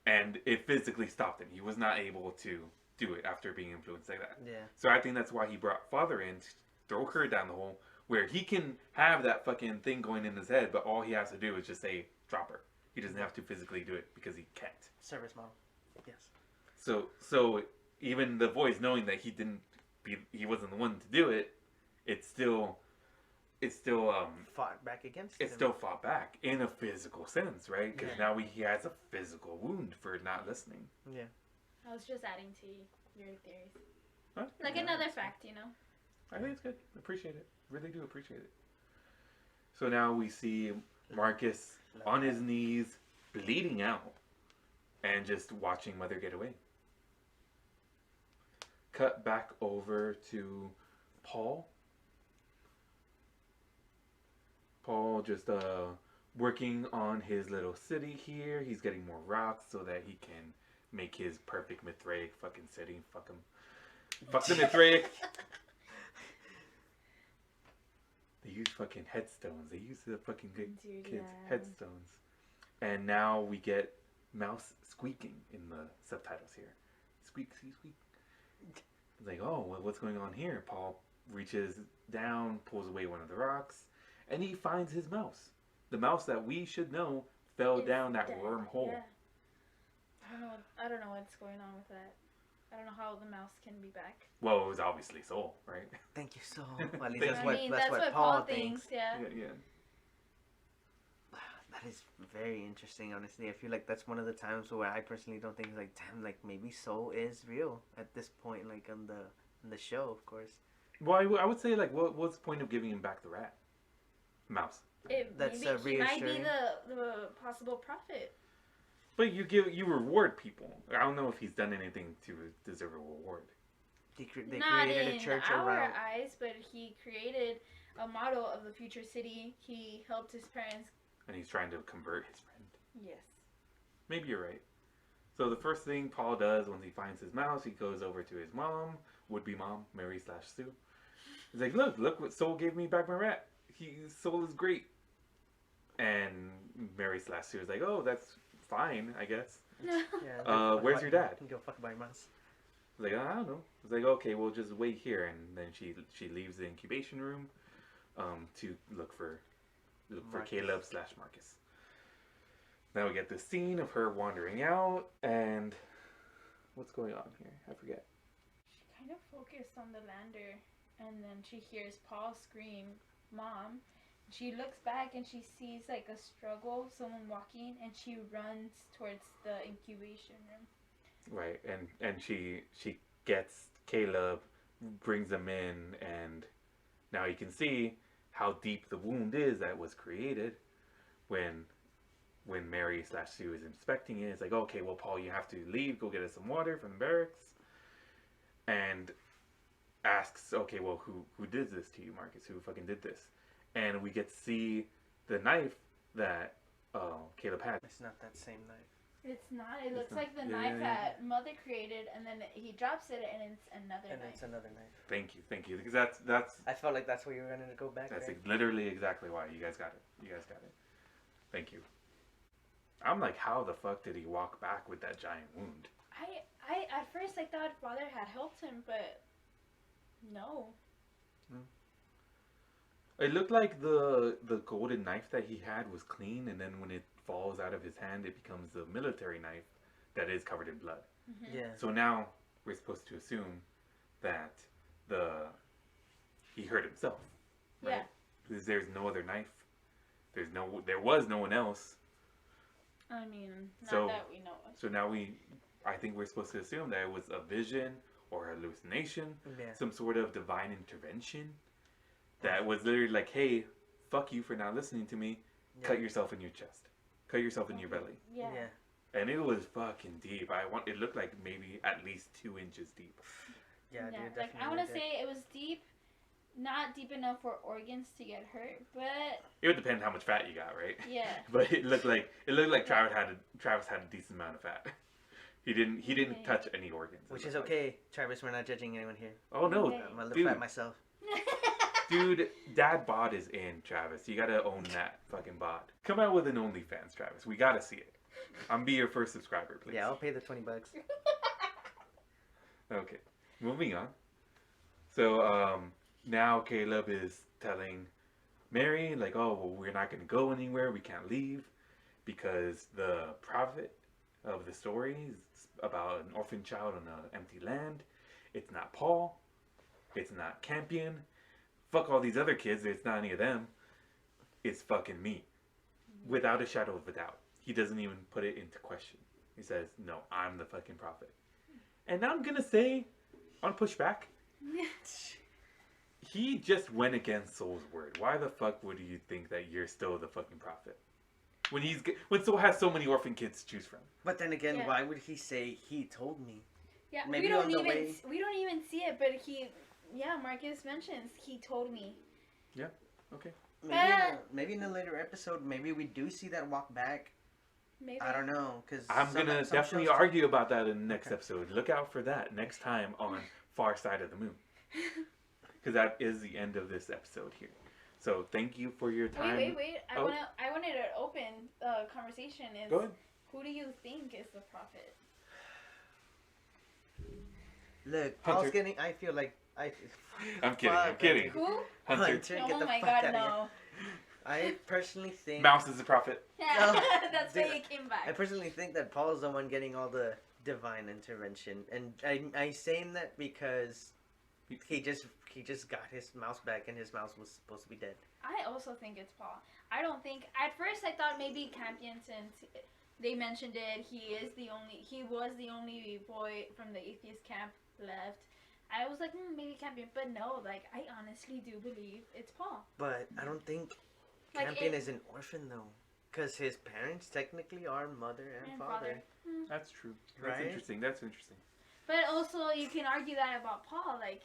And it physically stopped him. He was not able to do it after being influenced like that. Yeah. So I think that's why he brought father in to throw her down the hole, where he can have that fucking thing going in his head, but all he has to do is just say, drop her. He doesn't have to physically do it because he can't. Service model. Yes. So even the voice knowing that he wasn't the one to do it, it's still fought back against it's him. still fought back in a physical sense, right? Because Yeah. now he has a physical wound for not listening. Yeah. I was just adding to your theories. Huh? Like Yeah, another that's good. fact, you know? I think it's good. Appreciate it. Really do appreciate it. So now we see Marcus on his knees, bleeding out, and just watching Mother get away. Cut back over to Paul. Paul just working on his little city here. He's getting more rocks so that he can make his perfect Mithraic fucking city. Fuck him. Fuck the Mithraic. They use fucking headstones. They use the fucking good Dude, kids' yeah. headstones. And now we get mouse squeaking in the subtitles here. Squeak, squeak, squeak. It's like, oh, well, what's going on here? Paul reaches down, pulls away one of the rocks, and he finds his mouse. The mouse that we should know fell It's down that dead, wormhole. Yeah. I don't know what's going on with that. I don't know how the mouse can be back. Well, it was obviously Soul, right? Thank you so. Well, at least Thank that's you. what I mean, that's what Paul thinks. Yeah. Yeah. That is very interesting, honestly. I feel like that's one of the times where I personally don't think, like, damn, like maybe soul is real at this point, like on the show, of course. Well, I would say, like, what's the point of giving him back the rat? Mouse. That's Maybe he might be reassuring. the possible prophet. But you reward people. I don't know if he's done anything to deserve a reward. They Not created in a church our around. eyes, but he created a model of the future city. He helped his parents. And he's trying to convert his friend. Yes. Maybe you're right. So the first thing Paul does once he finds his mouse, he goes over to his mom, would-be mom, Mary/Sue. He's like, look what Soul gave me back my rat. Soul is great. And Mary/Sue is like, oh, that's fine, I guess. Yeah, where's your dad? Go fuck about your mouse. He's like, I don't know. He's like, okay, we'll just wait here. And then she leaves the incubation room to look for Marcus. Caleb/Marcus. Now we get this scene of her wandering out, and what's going on here? I forget. She kind of focused on the lander, and then she hears Paul scream, "Mom!" She looks back and she sees like a struggle, someone walking, and she runs towards the incubation room. Right, and she gets Caleb, brings him in, and now you can see how deep the wound is that was created when Mary/Sue is inspecting it. It's like, okay, well, Paul, you have to leave, go get us some water from the barracks, and asks, okay, well, who did this to you, Marcus? Who fucking did this? And we get to see the knife that Caleb had. It's not that same knife. It's not. It looks not. like the Yeah, knife yeah, yeah. that Mother created, and then he drops it, and it's another And knife. it's another knife. Thank you, because that's I felt like that's where you were gonna go back. That's right? literally exactly why. You guys got it. Thank you. I'm like, how the fuck did he walk back with that giant wound? I at first I thought Father had helped him, but no. It looked like the golden knife that he had was clean, and then when it falls out of his hand, it becomes the military knife that is covered in blood. Mm-hmm. Yeah. So now we're supposed to assume that he hurt himself, right? Yeah. Because there's no other knife. There was no one else. I mean, not So- that we know of. So now I think we're supposed to assume that it was a vision or hallucination, Yeah. some sort of divine intervention that was literally like, hey, fuck you for not listening to me. cut yourself in your chest, cut yourself in your belly, Yeah. and it was fucking deep. It looked like maybe at least 2 inches deep. Yeah, dude, Like I want to say it was deep, not deep enough for organs to get hurt, but It would depend how much fat you got, right? yeah. But it looked like Travis had a decent amount of fat. He didn't touch any organs. Which is okay, Travis. We're not judging anyone here. Oh no, Okay. I'm a little dude. fat myself. Dude, dad bod is in, Travis. You gotta own that fucking bod. Come out with an OnlyFans, Travis. We gotta see it. I'm be your first subscriber, please. Yeah, I'll pay the $20. Okay, moving on. So now Caleb is telling Mary, like, oh, well, we're not gonna go anywhere. We can't leave because the prophet of the story is about an orphan child on an empty land. It's not Paul. It's not Campion. Fuck all these other kids. It's not any of them. It's fucking me. Without a shadow of a doubt. He doesn't even put it into question. He says, no, I'm the fucking prophet. And I'm gonna say, on pushback, he just went against Soul's word. Why the fuck would you think that you're still the fucking prophet? When Soul has so many orphan kids to choose from. But then again, Yeah. why would he say he told me? Yeah, Maybe we don't on the even way- we don't even see it, but Marcus mentions he told me. Okay. Maybe in a later episode, maybe we do see that walk back. Maybe. I don't know, because I'm gonna definitely argue about that in the next episode. Look out for that next time on Far Side of the Moon. Because that is the end of this episode here. So thank you for your time. Wait. I wanted to open the conversation. Go ahead. Who do you think is the prophet? Look, Hunter. Paul's getting. I feel like I'm kidding. I'm kidding. Who? Hunter. Hunter, get Oh the my fuck god, outta here. no. I personally think. Mouse is the prophet. No, That's why dude, he came I back. personally think that Paul is the one getting all the divine intervention, and I saying that because he just got his mouse back, and his mouse was supposed to be dead. I also think it's Paul. I don't think. At first, I thought maybe Campion, since they mentioned it, he was the only boy from the atheist camp left. I was like, maybe Campion, but no, like I honestly do believe it's Paul. But I don't think Like, Campion is an orphan though, because his parents technically are mother and father. That's true. That's Right? interesting. That's interesting. But also, you can argue that about Paul. Like,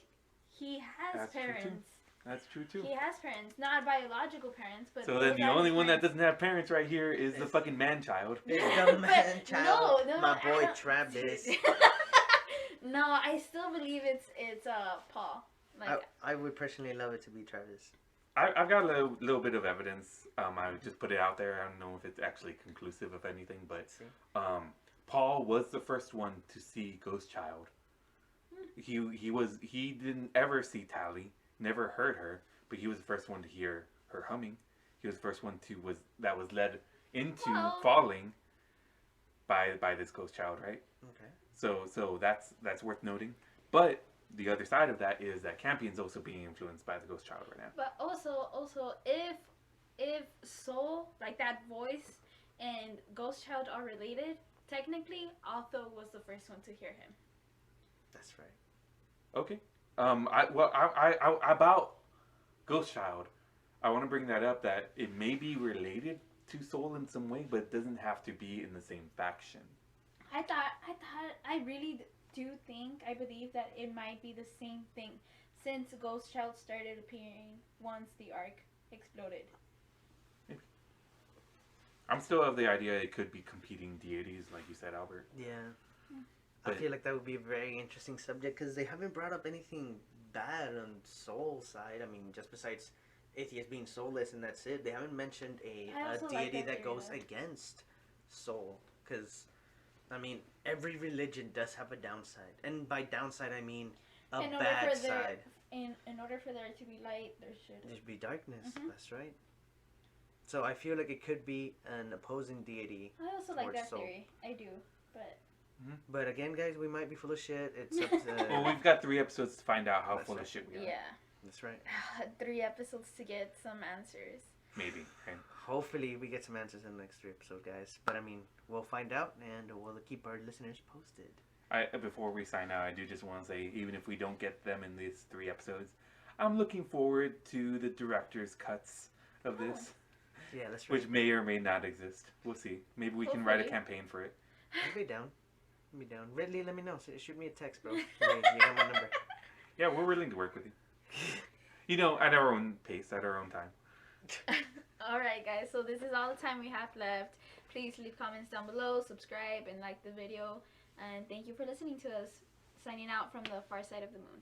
he has That's true, too. parents. That's true too. He has parents, not biological parents, but. So then those the are only his one that parents. doesn't have parents right here is the fucking man child. It's But the man child, no, my I boy don't- Travis. No, I still believe it's Paul. Like, I would personally love it to be Travis. I've got a little bit of evidence. I would just put it out there. I don't know if it's actually conclusive of anything, but See? Paul was the first one to see Ghost Child. He didn't ever see Tally, never heard her, but he was the first one to hear her humming. He was the first one that was led into Well- falling by this Ghost Child, right? Okay. So that's worth noting. But the other side of that is that Campion's also being influenced by the Ghost Child right now. but also, if Soul, like that voice, and Ghost Child are related, technically, Otho was the first one to hear him. That's right. Okay. I about Ghost Child, I want to bring that up, that it may be related to Soul in some way, but it doesn't have to be in the same faction. I really I believe that it might be the same thing, since Ghost Child started appearing once the Ark exploded. I'm still of the idea it could be competing deities, like you said, Albert. Yeah. I But- feel like that would be a very interesting subject because they haven't brought up anything bad on Soul's side. I mean, just besides atheists being soulless and that's it. They haven't mentioned I a also like deity that that theory, goes though. against Soul. Because, I mean, every religion does have a downside. And by downside, I mean a In order bad for there- side. In order for there to be light, there should. There should be darkness. Mhm. That's right. So I feel like it could be an opposing deity. I also like towards that Soul. theory. I do, but But again, guys, we might be full of shit. It's up to... Well, we've got 3 episodes to find out how That's full right. of shit we are. yeah, That's right. 3 episodes to get some answers. Maybe. Right? Hopefully we get some answers in the next 3 episodes, guys. But I mean, we'll find out and we'll keep our listeners posted. Before we sign out, I do just want to say, even if we don't get them in these 3 episodes, I'm looking forward to the director's cuts of this. Yeah, let's which may or may not exist. We'll see. Maybe we can write a Hopefully. campaign for it. I'll be down. I'll be down. Ridley, let me know. Shoot me a text, bro. You got my number. Yeah, we're willing to work with you. You know, at our own pace, at our own time. Alright guys, so this is all the time we have left. Please leave comments down below, subscribe, and like the video. And thank you for listening to us. Signing out from the far side of the moon.